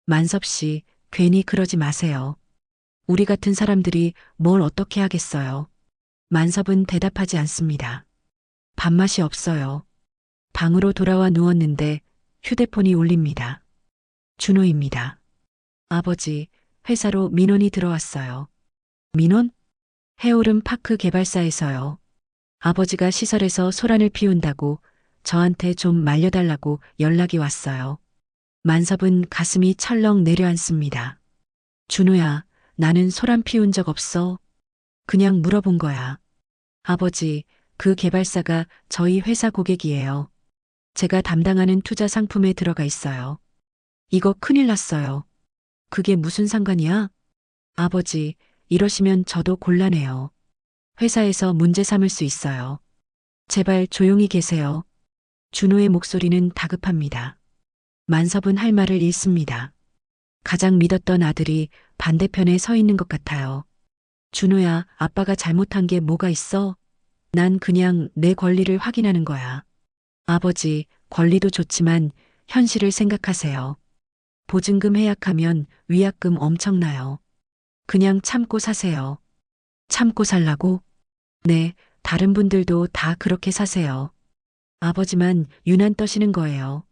만섭 씨, 괜히 그러지 마세요. 우리 같은 사람들이 뭘 어떻게 하겠어요. 만섭은 대답하지 않습니다. 밥맛이 없어요. 방으로 돌아와 누웠는데 휴대폰이 울립니다. 준호입니다. 아버지, 회사로 민원이 들어왔어요. 민원? 해오름 파크 개발사에서요. 아버지가 시설에서 소란을 피운다고 저한테 좀 말려달라고 연락이 왔어요. 만섭은 가슴이 철렁 내려앉습니다. 준호야, 나는 소란 피운 적 없어. 그냥 물어본 거야. 아버지, 그 개발사가 저희 회사 고객이에요. 제가 담당하는 투자 상품에 들어가 있어요. 이거 큰일 났어요. 그게 무슨 상관이야? 아버지, 이러시면 저도 곤란해요. 회사에서 문제 삼을 수 있어요. 제발 조용히 계세요. 준호의 목소리는 다급합니다. 만섭은 할 말을 잃습니다. 가장 믿었던 아들이 반대편에 서 있는 것 같아요. 준호야, 아빠가 잘못한 게 뭐가 있어? 난 그냥 내 권리를 확인하는 거야. 아버지, 권리도 좋지만 현실을 생각하세요. 보증금 해약하면 위약금 엄청나요. 그냥 참고 사세요. 참고 살라고? 네, 다른 분들도 다 그렇게 사세요. 아버지만 유난 떠시는 거예요.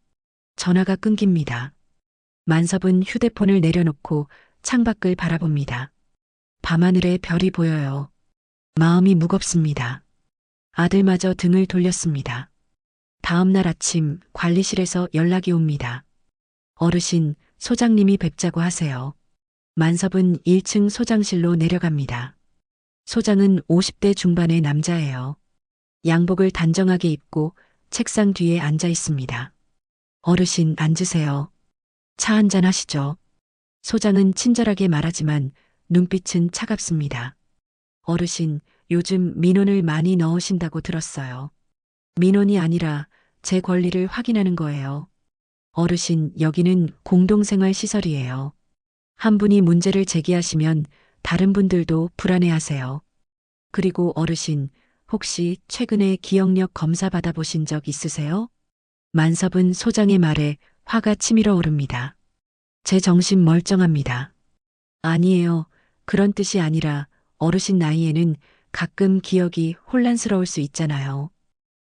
전화가 끊깁니다. 만섭은 휴대폰을 내려놓고 창밖을 바라봅니다. 밤하늘에 별이 보여요. 마음이 무겁습니다. 아들마저 등을 돌렸습니다. 다음 날 아침 관리실에서 연락이 옵니다. 어르신, 소장님이 뵙자고 하세요. 만섭은 1층 소장실로 내려갑니다. 소장은 50대 중반의 남자예요. 양복을 단정하게 입고 책상 뒤에 앉아 있습니다. 어르신, 앉으세요. 차 한잔 하시죠. 소장은 친절하게 말하지만 눈빛은 차갑습니다. 어르신, 요즘 민원을 많이 넣으신다고 들었어요. 민원이 아니라 제 권리를 확인하는 거예요. 어르신, 여기는 공동생활 시설이에요. 한 분이 문제를 제기하시면 다른 분들도 불안해하세요. 그리고 어르신, 혹시 최근에 기억력 검사 받아보신 적 있으세요? 만섭은 소장의 말에 화가 치밀어 오릅니다. 제 정신 멀쩡합니다. 아니에요. 그런 뜻이 아니라 어르신 나이에는 가끔 기억이 혼란스러울 수 있잖아요.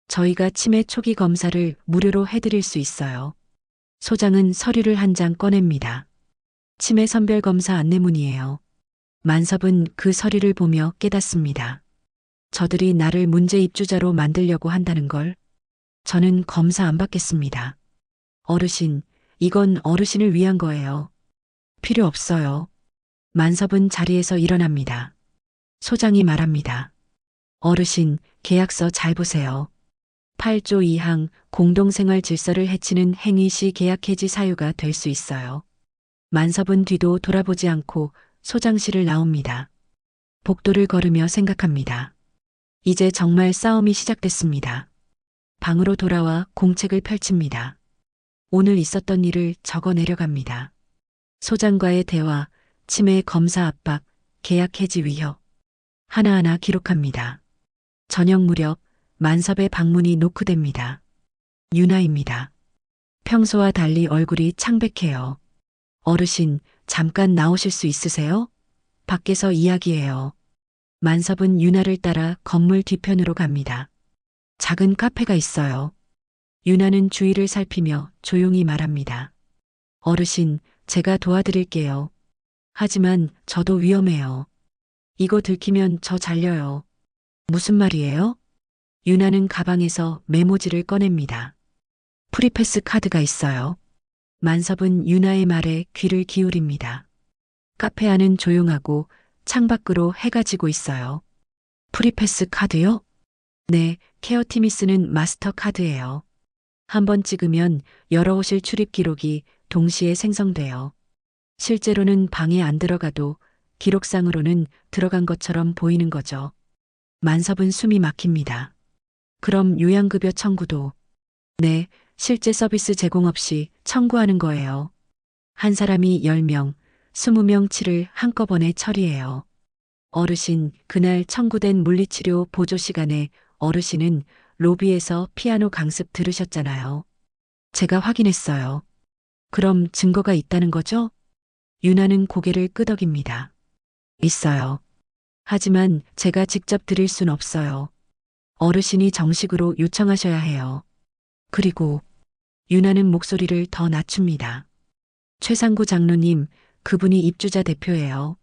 저희가 치매 초기 검사를 무료로 해드릴 수 있어요. 소장은 서류를 한 장 꺼냅니다. 치매 선별 검사 안내문이에요. 만섭은 그 서류를 보며 깨닫습니다. 저들이 나를 문제 입주자로 만들려고 한다는 걸. 저는 검사 안 받겠습니다. 어르신, 이건 어르신을 위한 거예요. 필요 없어요. 만섭은 자리에서 일어납니다. 소장이 말합니다. 어르신, 계약서 잘 보세요. 8조 2항 공동생활 질서를 해치는 행위 시 계약 해지 사유가 될 수 있어요. 만섭은 뒤도 돌아보지 않고 소장실을 나옵니다. 복도를 걸으며 생각합니다. 이제 정말 싸움이 시작됐습니다. 방으로 돌아와 공책을 펼칩니다. 오늘 있었던 일을 적어 내려갑니다. 소장과의 대화, 치매 검사 압박, 계약 해지 위협. 하나하나 기록합니다. 저녁 무렵 만섭의 방문이 노크됩니다. 유나입니다. 평소와 달리 얼굴이 창백해요. 어르신, 잠깐 나오실 수 있으세요? 밖에서 이야기해요. 만섭은 유나를 따라 건물 뒤편으로 갑니다. 작은 카페가 있어요. 유나는 주위를 살피며 조용히 말합니다. 어르신, 제가 도와드릴게요. 하지만 저도 위험해요. 이거 들키면 저 잘려요. 무슨 말이에요? 유나는 가방에서 메모지를 꺼냅니다. 프리패스 카드가 있어요. 만섭은 유나의 말에 귀를 기울입니다. 카페 안은 조용하고 창밖으로 해가 지고 있어요. 프리패스 카드요? 네, 케어팀이 쓰는 마스터 카드예요. 한번 찍으면 여러 호실 출입 기록이 동시에 생성돼요. 실제로는 방에 안 들어가도 기록상으로는 들어간 것처럼 보이는 거죠. 만섭은 숨이 막힙니다. 그럼 요양급여 청구도? 네, 실제 서비스 제공 없이 청구하는 거예요. 한 사람이 10명, 20명치를 한꺼번에 처리해요. 어르신, 그날 청구된 물리치료 보조 시간에 어르신은 로비에서 피아노 강습 들으셨잖아요. 제가 확인했어요. 그럼 증거가 있다는 거죠? 유나는 고개를 끄덕입니다. 있어요. 하지만 제가 직접 드릴 순 없어요. 어르신이 정식으로 요청하셔야 해요. 그리고 유나는 목소리를 더 낮춥니다. 최상구 장로님, 그분이 입주자 대표예요.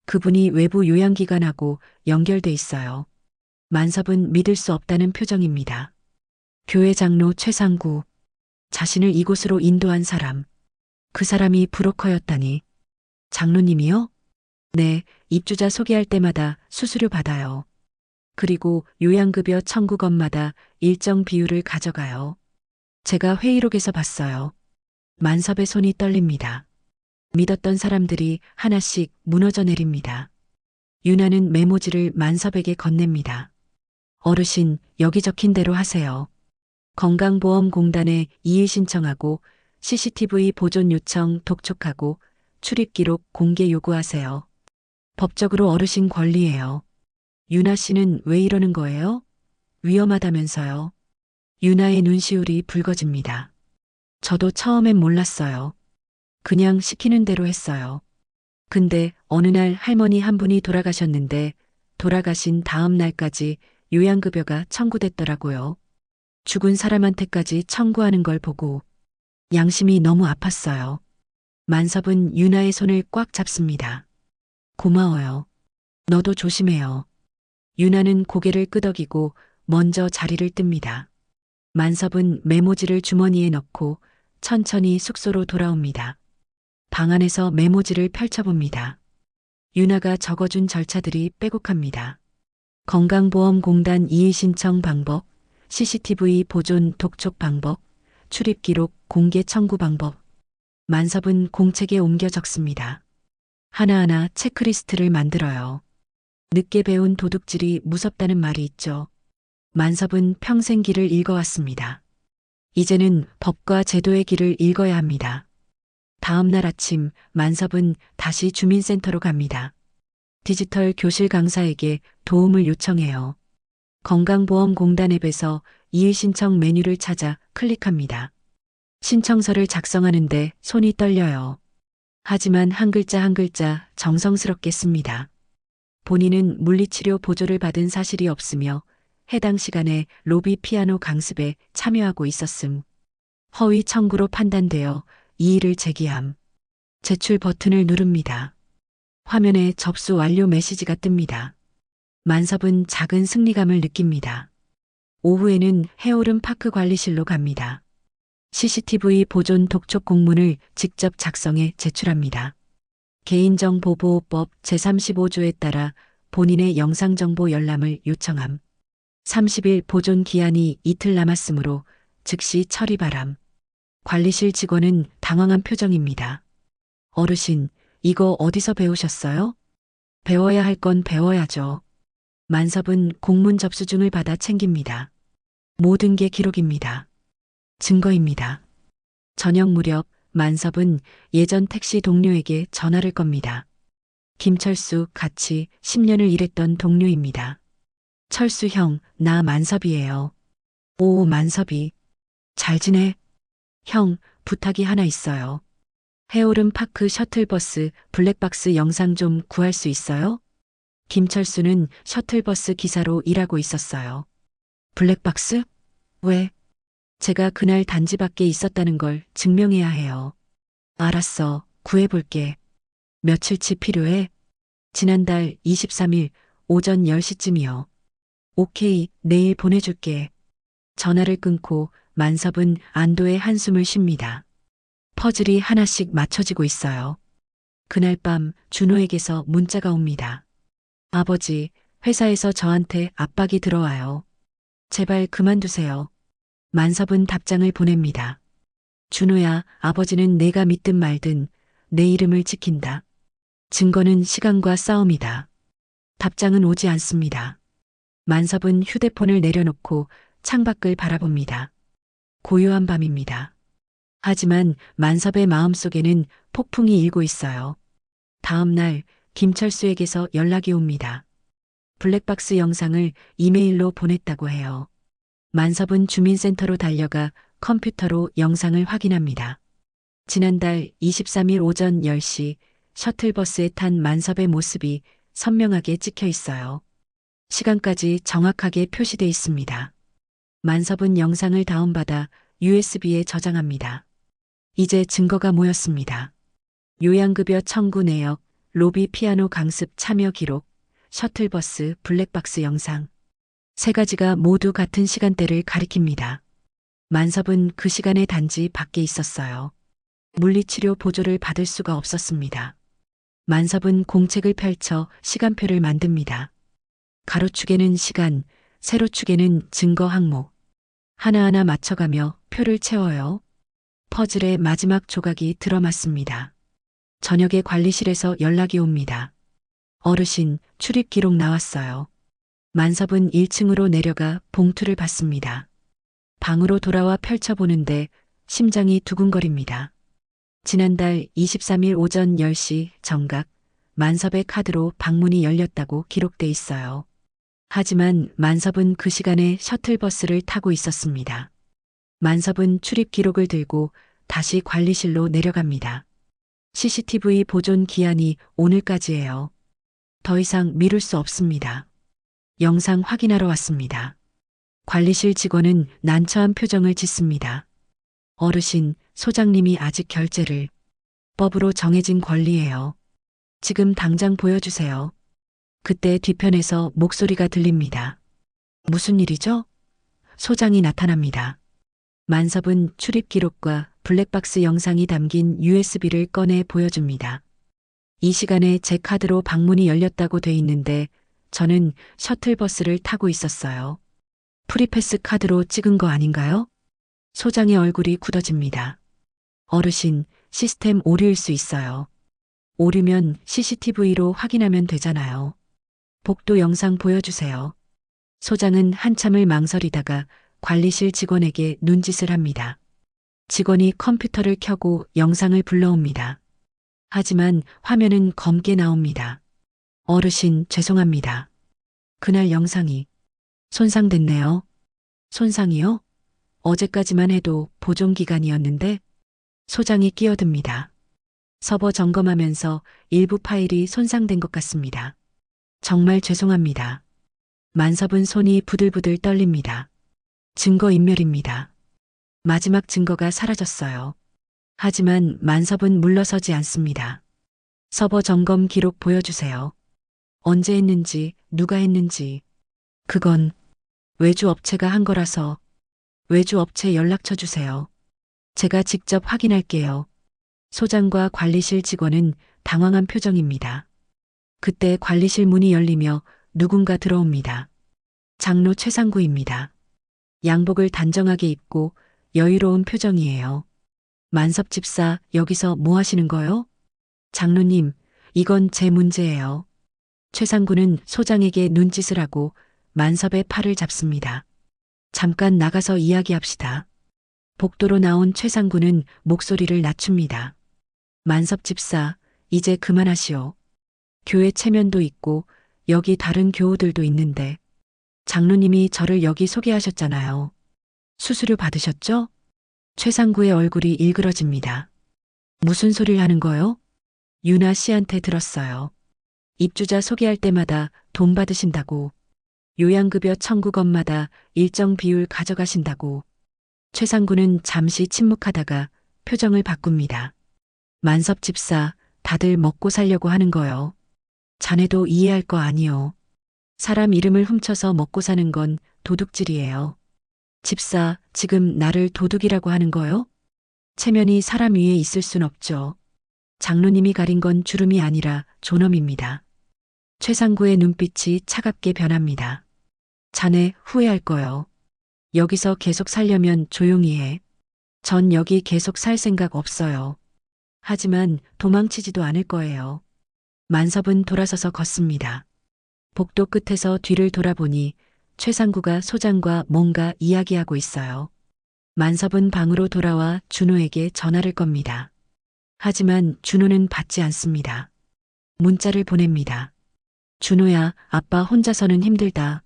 그분이 외부 요양기관하고 연결돼 있어요. 만섭은 믿을 수 없다는 표정입니다. 교회 장로 최상구, 자신을 이곳으로 인도한 사람. 그 사람이 브로커였다니. 장로님이요? 네, 입주자 소개할 때마다 수수료 받아요. 그리고 요양급여 청구건마다 일정 비율을 가져가요. 제가 회의록에서 봤어요. 만섭의 손이 떨립니다. 믿었던 사람들이 하나씩 무너져 내립니다. 유나는 메모지를 만섭에게 건넵니다. 어르신, 여기 적힌 대로 하세요. 건강보험공단에 이의 신청하고 CCTV 보존 요청 독촉하고 출입기록 공개 요구하세요. 법적으로 어르신 권리예요. 유나 씨는 왜 이러는 거예요? 위험하다면서요. 유나의 눈시울이 붉어집니다. 저도 처음엔 몰랐어요. 그냥 시키는 대로 했어요. 근데 어느 날 할머니 한 분이 돌아가셨는데 돌아가신 다음 날까지 요양급여가 청구됐더라고요. 죽은 사람한테까지 청구하는 걸 보고 양심이 너무 아팠어요. 만섭은 유나의 손을 꽉 잡습니다. 고마워요. 너도 조심해요. 유나는 고개를 끄덕이고 먼저 자리를 뜹니다. 만섭은 메모지를 주머니에 넣고 천천히 숙소로 돌아옵니다. 방 안에서 메모지를 펼쳐봅니다. 유나가 적어준 절차들이 빼곡합니다. 건강보험공단 이의 신청 방법, CCTV 보존 독촉 방법, 출입 기록 공개 청구 방법. 만섭은 공책에 옮겨 적습니다. 하나하나 체크리스트를 만들어요. 늦게 배운 도둑질이 무섭다는 말이 있죠. 만섭은 평생 길을 읽어왔습니다. 이제는 법과 제도의 길을 읽어야 합니다. 다음 날 아침 만섭은 다시 주민센터로 갑니다. 디지털 교실 강사에게 도움을 요청해요. 건강보험공단 앱에서 이의 신청 메뉴를 찾아 클릭합니다. 신청서를 작성하는데 손이 떨려요. 하지만 한 글자 한 글자 정성스럽게 씁니다. 본인은 물리치료 보조를 받은 사실이 없으며 해당 시간에 로비 피아노 강습에 참여하고 있었음. 허위 청구로 판단되어 이의를 제기함. 제출 버튼을 누릅니다. 화면에 접수 완료 메시지가 뜹니다. 만섭은 작은 승리감을 느낍니다. 오후에는 해오름 파크 관리실로 갑니다. CCTV 보존 독촉 공문을 직접 작성해 제출합니다. 개인정보보호법 제35조에 따라 본인의 영상정보 열람을 요청함. 30일 보존 기한이 이틀 남았으므로 즉시 처리 바람. 관리실 직원은 당황한 표정입니다. 어르신, 이거 어디서 배우셨어요? 배워야 할 건 배워야죠. 만섭은 공문 접수증을 받아 챙깁니다. 모든 게 기록입니다. 증거입니다. 저녁 무렵 만섭은 예전 택시 동료에게 전화를 겁니다. 김철수 같이 10년을 일했던 동료입니다. 철수 형, 나 만섭이에요. 오, 만섭이. 잘 지내? 형, 부탁이 하나 있어요. 해오름 파크 셔틀버스 블랙박스 영상 좀 구할 수 있어요? 김철수는 셔틀버스 기사로 일하고 있었어요. 블랙박스? 왜? 제가 그날 단지 밖에 있었다는 걸 증명해야 해요. 알았어, 구해볼게. 며칠치 필요해? 지난달 23일 오전 10시쯤이요. 오케이, 내일 보내줄게. 전화를 끊고 만섭은 안도의 한숨을 쉽니다. 퍼즐이 하나씩 맞춰지고 있어요. 그날 밤 준호에게서 문자가 옵니다. 아버지, 회사에서 저한테 압박이 들어와요. 제발 그만두세요. 만섭은 답장을 보냅니다. 준호야, 아버지는 내가 믿든 말든 내 이름을 지킨다. 증거는 시간과 싸움이다. 답장은 오지 않습니다. 만섭은 휴대폰을 내려놓고 창밖을 바라봅니다. 고요한 밤입니다. 하지만 만섭의 마음속에는 폭풍이 일고 있어요. 다음 날 김철수에게서 연락이 옵니다. 블랙박스 영상을 이메일로 보냈다고 해요. 만섭은 주민센터로 달려가 컴퓨터로 영상을 확인합니다. 지난달 23일 오전 10시 셔틀버스에 탄 만섭의 모습이 선명하게 찍혀 있어요. 시간까지 정확하게 표시돼 있습니다. 만섭은 영상을 다운받아 USB에 저장합니다. 이제 증거가 모였습니다. 요양급여 청구 내역, 로비 피아노 강습 참여 기록, 셔틀버스 블랙박스 영상. 세 가지가 모두 같은 시간대를 가리킵니다. 만섭은 그 시간에 단지 밖에 있었어요. 물리치료 보조를 받을 수가 없었습니다. 만섭은 공책을 펼쳐 시간표를 만듭니다. 가로축에는 시간, 세로축에는 증거 항목. 하나하나 맞춰가며 표를 채워요. 퍼즐의 마지막 조각이 들어맞습니다. 저녁에 관리실에서 연락이 옵니다. 어르신, 출입 기록 나왔어요. 만섭은 1층으로 내려가 봉투를 받습니다. 방으로 돌아와 펼쳐보는데 심장이 두근거립니다. 지난달 23일 오전 10시 정각 만섭의 카드로 방문이 열렸다고 기록돼 있어요. 하지만 만섭은 그 시간에 셔틀버스를 타고 있었습니다. 만섭은 출입 기록을 들고 다시 관리실로 내려갑니다. CCTV 보존 기한이 오늘까지예요. 더 이상 미룰 수 없습니다. 영상 확인하러 왔습니다. 관리실 직원은 난처한 표정을 짓습니다. 어르신, 소장님이 아직 결제를. 법으로 정해진 권리예요. 지금 당장 보여주세요. 그때 뒤편에서 목소리가 들립니다. 무슨 일이죠? 소장이 나타납니다. 만섭은 출입 기록과 블랙박스 영상이 담긴 USB를 꺼내 보여줍니다. 이 시간에 제 카드로 방문이 열렸다고 돼 있는데 저는 셔틀버스를 타고 있었어요. 프리패스 카드로 찍은 거 아닌가요? 소장의 얼굴이 굳어집니다. 어르신, 시스템 오류일 수 있어요. 오류면 CCTV로 확인하면 되잖아요. 복도 영상 보여주세요. 소장은 한참을 망설이다가 관리실 직원에게 눈짓을 합니다. 직원이 컴퓨터를 켜고 영상을 불러옵니다. 하지만 화면은 검게 나옵니다. 어르신, 죄송합니다. 그날 영상이 손상됐네요. 손상이요? 어제까지만 해도 보존 기간이었는데 소장이 끼어듭니다. 서버 점검하면서 일부 파일이 손상된 것 같습니다. 정말 죄송합니다. 만섭은 손이 부들부들 떨립니다. 증거인멸입니다. 마지막 증거가 사라졌어요. 하지만 만섭은 물러서지 않습니다. 서버 점검 기록 보여주세요. 언제 했는지, 누가 했는지. 그건 외주 업체가 한 거라서 외주 업체 연락처 주세요. 제가 직접 확인할게요. 소장과 관리실 직원은 당황한 표정입니다. 그때 관리실 문이 열리며 누군가 들어옵니다. 장로 최상구입니다. 양복을 단정하게 입고 여유로운 표정이에요. 만섭 집사, 여기서 뭐 하시는 거요? 장로님, 이건 제 문제예요. 최상구는 소장에게 눈짓을 하고 만섭의 팔을 잡습니다. 잠깐 나가서 이야기합시다. 복도로 나온 최상구는 목소리를 낮춥니다. 만섭 집사, 이제 그만하시오. 교회 체면도 있고 여기 다른 교우들도 있는데 장로님이 저를 여기 소개하셨잖아요. 수수료 받으셨죠? 최상구의 얼굴이 일그러집니다. 무슨 소리를 하는 거요? 유나 씨한테 들었어요. 입주자 소개할 때마다 돈 받으신다고. 요양급여 청구건마다 일정 비율 가져가신다고. 최상구는 잠시 침묵하다가 표정을 바꿉니다. 만섭 집사, 다들 먹고 살려고 하는 거요. 자네도 이해할 거 아니요. 사람 이름을 훔쳐서 먹고 사는 건 도둑질이에요. 집사, 지금 나를 도둑이라고 하는 거요? 체면이 사람 위에 있을 순 없죠. 장로님이 가린 건 주름이 아니라 존엄입니다. 최상구의 눈빛이 차갑게 변합니다. 자네 후회할 거요. 여기서 계속 살려면 조용히 해. 전 여기 계속 살 생각 없어요. 하지만 도망치지도 않을 거예요. 만섭은 돌아서서 걷습니다. 복도 끝에서 뒤를 돌아보니 최상구가 소장과 뭔가 이야기하고 있어요. 만섭은 방으로 돌아와 준호에게 전화를 겁니다. 하지만 준호는 받지 않습니다. 문자를 보냅니다. 준호야, 아빠 혼자서는 힘들다.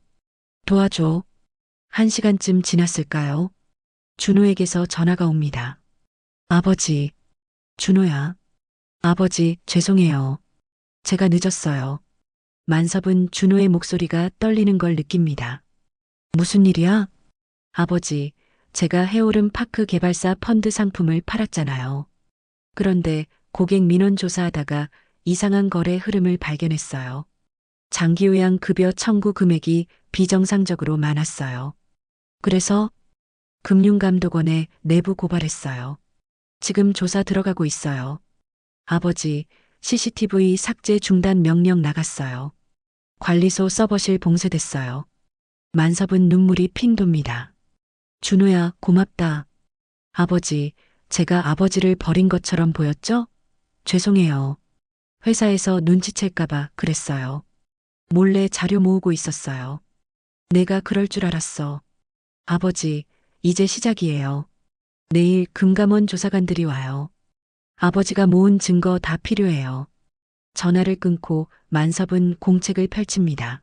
도와줘. 1시간쯤 지났을까요? 준호에게서 전화가 옵니다. 아버지. 준호야. 아버지, 죄송해요. 제가 늦었어요. 만섭은 준호의 목소리가 떨리는 걸 느낍니다. 무슨 일이야? 아버지, 제가 해오름 파크 개발사 펀드 상품을 팔았잖아요. 그런데 고객 민원 조사하다가 이상한 거래 흐름을 발견했어요. 장기요양 급여 청구 금액이 비정상적으로 많았어요. 그래서 금융감독원에 내부 고발했어요. 지금 조사 들어가고 있어요. 아버지, CCTV 삭제 중단 명령 나갔어요. 관리소 서버실 봉쇄됐어요. 만섭은 눈물이 핑 돕니다. 준호야, 고맙다. 아버지, 제가 아버지를 버린 것처럼 보였죠? 죄송해요. 회사에서 눈치챌까봐 그랬어요. 몰래 자료 모으고 있었어요. 내가 그럴 줄 알았어. 아버지, 이제 시작이에요. 내일 금감원 조사관들이 와요. 아버지가 모은 증거 다 필요해요. 전화를 끊고 만섭은 공책을 펼칩니다.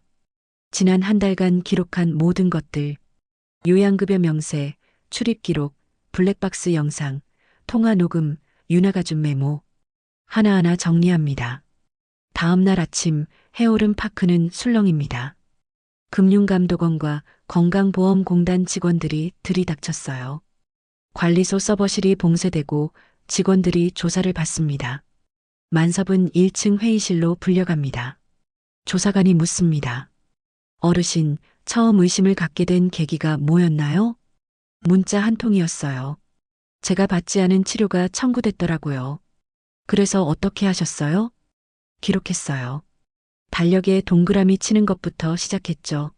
지난 한 달간 기록한 모든 것들, 요양급여 명세, 출입 기록, 블랙박스 영상, 통화 녹음, 유나가 준 메모, 하나하나 정리합니다. 다음 날 아침 해오름 파크는 술렁입니다. 금융감독원과 건강보험공단 직원들이 들이닥쳤어요. 관리소 서버실이 봉쇄되고 직원들이 조사를 받습니다. 만섭은 1층 회의실로 불려갑니다. 조사관이 묻습니다. 어르신, 처음 의심을 갖게 된 계기가 뭐였나요? 문자 한 통이었어요. 제가 받지 않은 치료가 청구됐더라고요. 그래서 어떻게 하셨어요? 기록했어요. 달력에 동그라미 치는 것부터 시작했죠.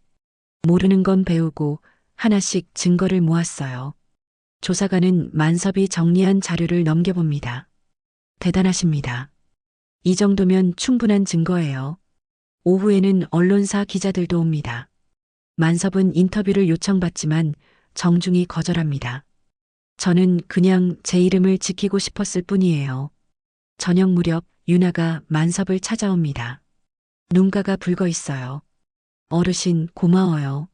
모르는 건 배우고 하나씩 증거를 모았어요. 조사관은 만섭이 정리한 자료를 넘겨봅니다. 대단하십니다. 이 정도면 충분한 증거예요. 오후에는 언론사 기자들도 옵니다. 만섭은 인터뷰를 요청받지만 정중히 거절합니다. 저는 그냥 제 이름을 지키고 싶었을 뿐이에요. 저녁 무렵 유나가 만섭을 찾아옵니다. 눈가가 붉어 있어요. 어르신 고마워요.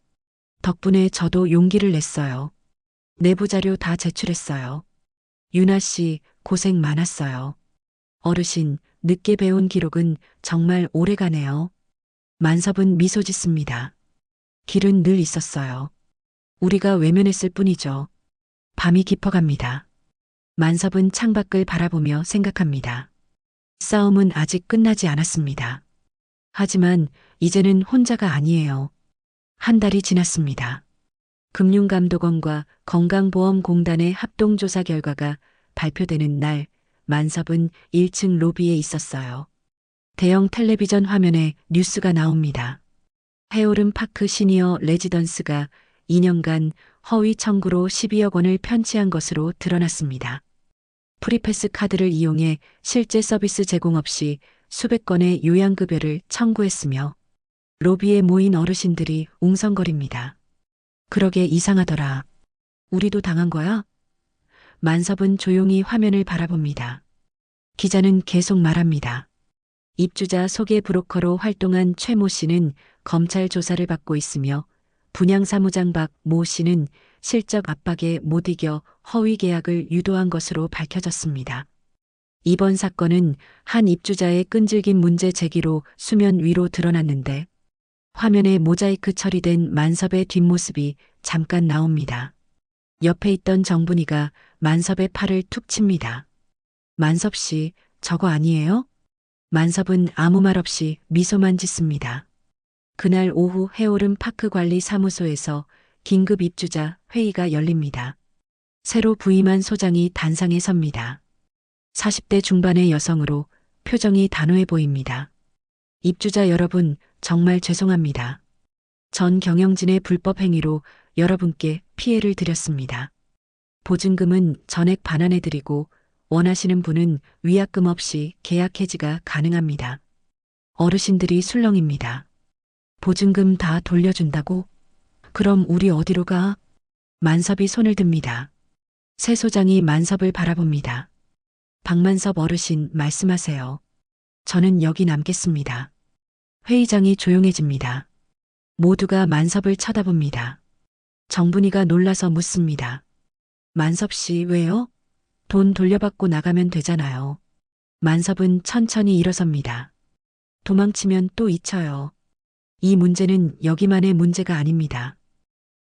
덕분에 저도 용기를 냈어요. 내부 자료 다 제출했어요. 유나 씨 고생 많았어요. 어르신 늦게 배운 기록은 정말 오래가네요. 만섭은 미소 짓습니다. 길은 늘 있었어요. 우리가 외면했을 뿐이죠. 밤이 깊어갑니다. 만섭은 창밖을 바라보며 생각합니다. 싸움은 아직 끝나지 않았습니다. 하지만 이제는 혼자가 아니에요. 한 달이 지났습니다. 금융감독원과 건강보험공단의 합동조사 결과가 발표되는 날, 만섭은 1층 로비에 있었어요. 대형 텔레비전 화면에 뉴스가 나옵니다. 해오름 파크 시니어 레지던스가 2년간 허위 청구로 12억 원을 편취한 것으로 드러났습니다. 프리패스 카드를 이용해 실제 서비스 제공 없이 수백 건의 요양급여를 청구했으며 로비에 모인 어르신들이 웅성거립니다. 그러게 이상하더라. 우리도 당한 거야? 만섭은 조용히 화면을 바라봅니다. 기자는 계속 말합니다. 입주자 소개 브로커로 활동한 최 모 씨는 검찰 조사를 받고 있으며 분양사무장 박 모 씨는 실적 압박에 못 이겨 허위 계약을 유도한 것으로 밝혀졌습니다. 이번 사건은 한 입주자의 끈질긴 문제 제기로 수면 위로 드러났는데 화면에 모자이크 처리된 만섭의 뒷모습이 잠깐 나옵니다. 옆에 있던 정분이가 만섭의 팔을 툭 칩니다. 만섭 씨, 저거 아니에요? 만섭은 아무 말 없이 미소만 짓습니다. 그날 오후 해오름 파크 관리 사무소에서 긴급 입주자 회의가 열립니다. 새로 부임한 소장이 단상에 섭니다. 40대 중반의 여성으로 표정이 단호해 보입니다. 입주자 여러분, 정말 죄송합니다. 전 경영진의 불법 행위로 여러분께 피해를 드렸습니다. 보증금은 전액 반환해드리고 원하시는 분은 위약금 없이 계약 해지가 가능합니다. 어르신들이 술렁입니다. 보증금 다 돌려준다고? 그럼 우리 어디로 가? 만섭이 손을 듭니다. 새 소장이 만섭을 바라봅니다. 박만섭 어르신 말씀하세요. 저는 여기 남겠습니다. 회의장이 조용해집니다. 모두가 만섭을 쳐다봅니다. 정분이가 놀라서 묻습니다. 만섭 씨 왜요? 돈 돌려받고 나가면 되잖아요. 만섭은 천천히 일어섭니다. 도망치면 또 잊혀요. 이 문제는 여기만의 문제가 아닙니다.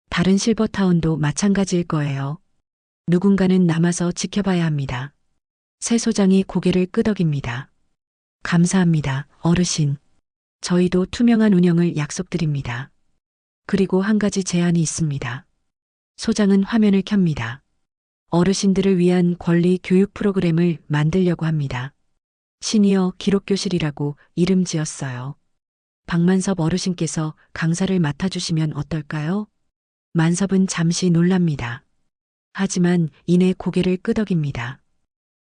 다른 실버타운도 마찬가지일 거예요. 누군가는 남아서 지켜봐야 합니다. 새 소장이 고개를 끄덕입니다. 감사합니다, 어르신. 저희도 투명한 운영을 약속드립니다. 그리고 한 가지 제안이 있습니다. 소장은 화면을 켭니다. 어르신들을 위한 권리 교육 프로그램을 만들려고 합니다. 시니어 기록교실이라고 이름 지었어요. 박만섭 어르신께서 강사를 맡아주시면 어떨까요? 만섭은 잠시 놀랍니다. 하지만 이내 고개를 끄덕입니다.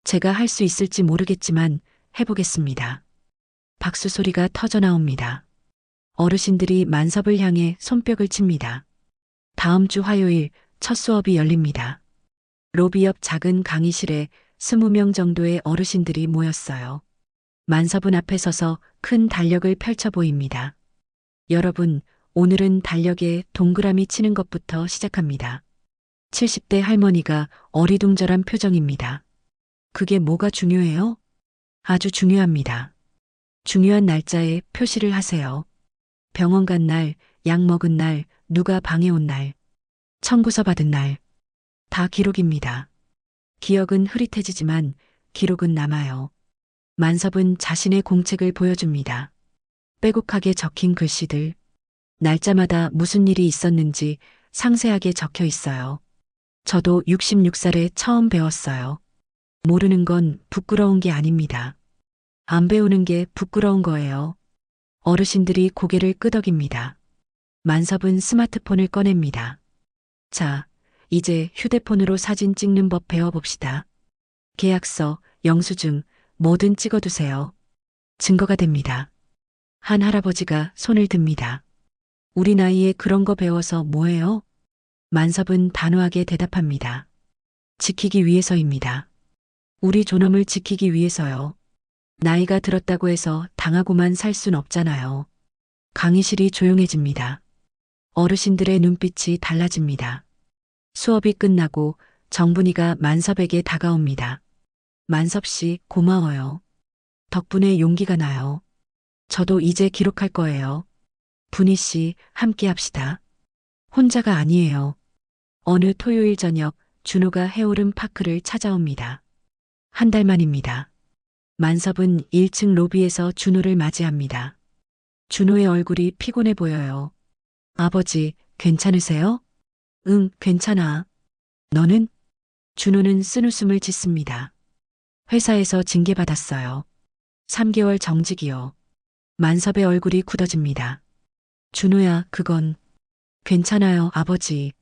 제가 할 수 있을지 모르겠지만 해보겠습니다. 박수 소리가 터져 나옵니다. 어르신들이 만섭을 향해 손뼉을 칩니다. 다음 주 화요일 첫 수업이 열립니다. 로비 옆 작은 강의실에 20명 정도의 어르신들이 모였어요. 만섭은 앞에 서서 큰 달력을 펼쳐 보입니다. 여러분, 오늘은 달력에 동그라미 치는 것부터 시작합니다. 70대 할머니가 어리둥절한 표정입니다. 그게 뭐가 중요해요? 아주 중요합니다. 중요한 날짜에 표시를 하세요. 병원 간 날, 약 먹은 날, 누가 방에 온 날, 청구서 받은 날. 다 기록입니다. 기억은 흐릿해지지만 기록은 남아요. 만섭은 자신의 공책을 보여줍니다. 빼곡하게 적힌 글씨들. 날짜마다 무슨 일이 있었는지 상세하게 적혀 있어요. 저도 66살에 처음 배웠어요. 모르는 건 부끄러운 게 아닙니다. 안 배우는 게 부끄러운 거예요. 어르신들이 고개를 끄덕입니다. 만섭은 스마트폰을 꺼냅니다. 자, 이제 휴대폰으로 사진 찍는 법 배워봅시다. 계약서, 영수증, 뭐든 찍어두세요. 증거가 됩니다. 한 할아버지가 손을 듭니다. 우리 나이에 그런 거 배워서 뭐해요? 만섭은 단호하게 대답합니다. 지키기 위해서입니다. 우리 존엄을 지키기 위해서요. 나이가 들었다고 해서 당하고만 살 순 없잖아요. 강의실이 조용해집니다. 어르신들의 눈빛이 달라집니다. 수업이 끝나고 정분이가 만섭에게 다가옵니다. 만섭 씨, 고마워요. 덕분에 용기가 나요. 저도 이제 기록할 거예요. 분희 씨, 함께 합시다. 혼자가 아니에요. 어느 토요일 저녁 준호가 해오름 파크를 찾아옵니다. 한 달 만입니다. 만섭은 1층 로비에서 준호를 맞이합니다. 준호의 얼굴이 피곤해 보여요. 아버지, 괜찮으세요? 응, 괜찮아. 너는? 준호는 쓴웃음을 짓습니다. 회사에서 징계받았어요. 3개월 정직이요. 만섭의 얼굴이 굳어집니다. 준호야, 그건. 괜찮아요, 아버지.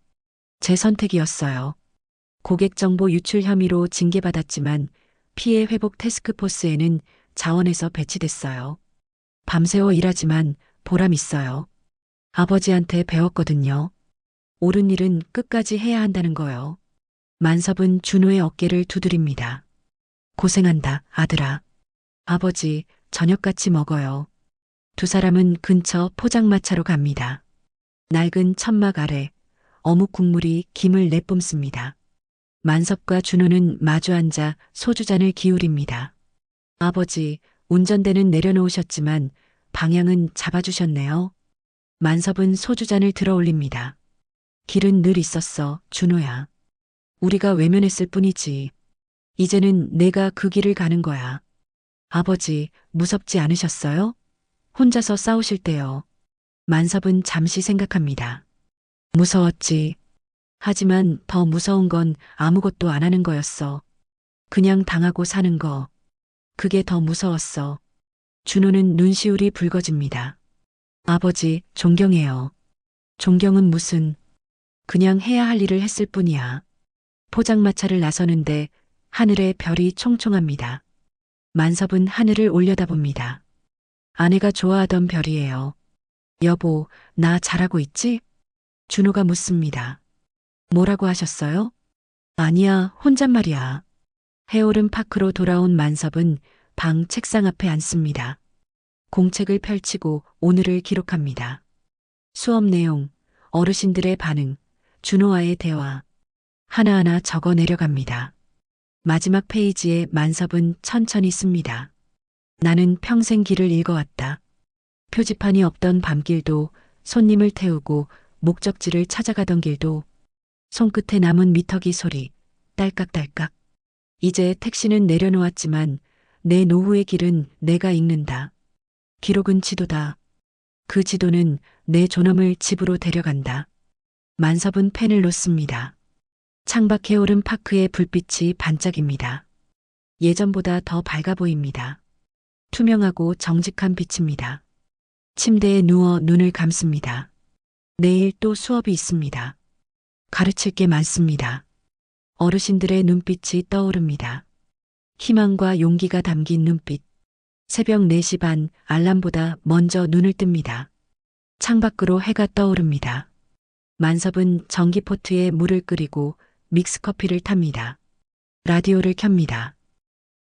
제 선택이었어요. 고객정보 유출 혐의로 징계받았지만 피해 회복 태스크포스에는 자원에서 배치됐어요. 밤새워 일하지만 보람 있어요. 아버지한테 배웠거든요. 옳은 일은 끝까지 해야 한다는 거요. 만섭은 준호의 어깨를 두드립니다. 고생한다, 아들아. 아버지, 저녁 같이 먹어요. 두 사람은 근처 포장마차로 갑니다. 낡은 천막 아래 어묵 국물이 김을 내뿜습니다. 만섭과 준호는 마주 앉아 소주잔을 기울입니다. 아버지, 운전대는 내려놓으셨지만 방향은 잡아주셨네요. 만섭은 소주잔을 들어 올립니다. 길은 늘 있었어, 준호야. 우리가 외면했을 뿐이지. 이제는 내가 그 길을 가는 거야. 아버지, 무섭지 않으셨어요? 혼자서 싸우실 때요. 만섭은 잠시 생각합니다. 무서웠지. 하지만 더 무서운 건 아무것도 안 하는 거였어. 그냥 당하고 사는 거. 그게 더 무서웠어. 준호는 눈시울이 붉어집니다. 아버지, 존경해요. 존경은 무슨. 그냥 해야 할 일을 했을 뿐이야. 포장마차를 나서는데 하늘에 별이 총총합니다. 만섭은 하늘을 올려다봅니다. 아내가 좋아하던 별이에요. 여보, 나 잘하고 있지? 준호가 묻습니다. 뭐라고 하셨어요? 아니야, 혼잣말이야. 해오름 파크로 돌아온 만섭은 방 책상 앞에 앉습니다. 공책을 펼치고 오늘을 기록합니다. 수업 내용, 어르신들의 반응, 준호와의 대화. 하나하나 적어 내려갑니다. 마지막 페이지에 만섭은 천천히 씁니다. 나는 평생 길을 읽어왔다. 표지판이 없던 밤길도, 손님을 태우고 목적지를 찾아가던 길도, 손끝에 남은 미터기 소리, 딸깍딸깍. 이제 택시는 내려놓았지만 내 노후의 길은 내가 읽는다. 기록은 지도다. 그 지도는 내 존엄을 집으로 데려간다. 만섭은 펜을 놓습니다. 창밖에 오른 파크의 불빛이 반짝입니다. 예전보다 더 밝아 보입니다. 투명하고 정직한 빛입니다. 침대에 누워 눈을 감습니다. 내일 또 수업이 있습니다. 가르칠 게 많습니다. 어르신들의 눈빛이 떠오릅니다. 희망과 용기가 담긴 눈빛. 새벽 4시 반 알람보다 먼저 눈을 뜹니다. 창밖으로 해가 떠오릅니다. 만섭은 전기포트에 물을 끓이고 믹스커피를 탑니다. 라디오를 켭니다.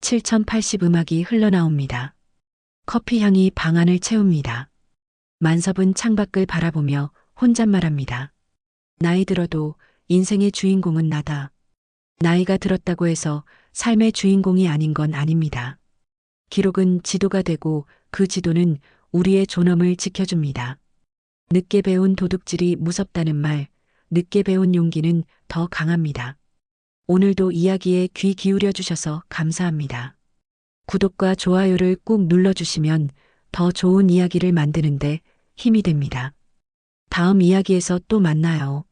7080 음악이 흘러나옵니다. 커피 향이 방 안을 채웁니다. 만섭은 창밖을 바라보며 혼잣말합니다. 나이 들어도 인생의 주인공은 나다. 나이가 들었다고 해서 삶의 주인공이 아닌 건 아닙니다. 기록은 지도가 되고 그 지도는 우리의 존엄을 지켜줍니다. 늦게 배운 도둑질이 무섭다는 말, 늦게 배운 용기는 더 강합니다. 오늘도 이야기에 귀 기울여 주셔서 감사합니다. 구독과 좋아요를 꾹 눌러주시면 더 좋은 이야기를 만드는데 힘이 됩니다. 다음 이야기에서 또 만나요.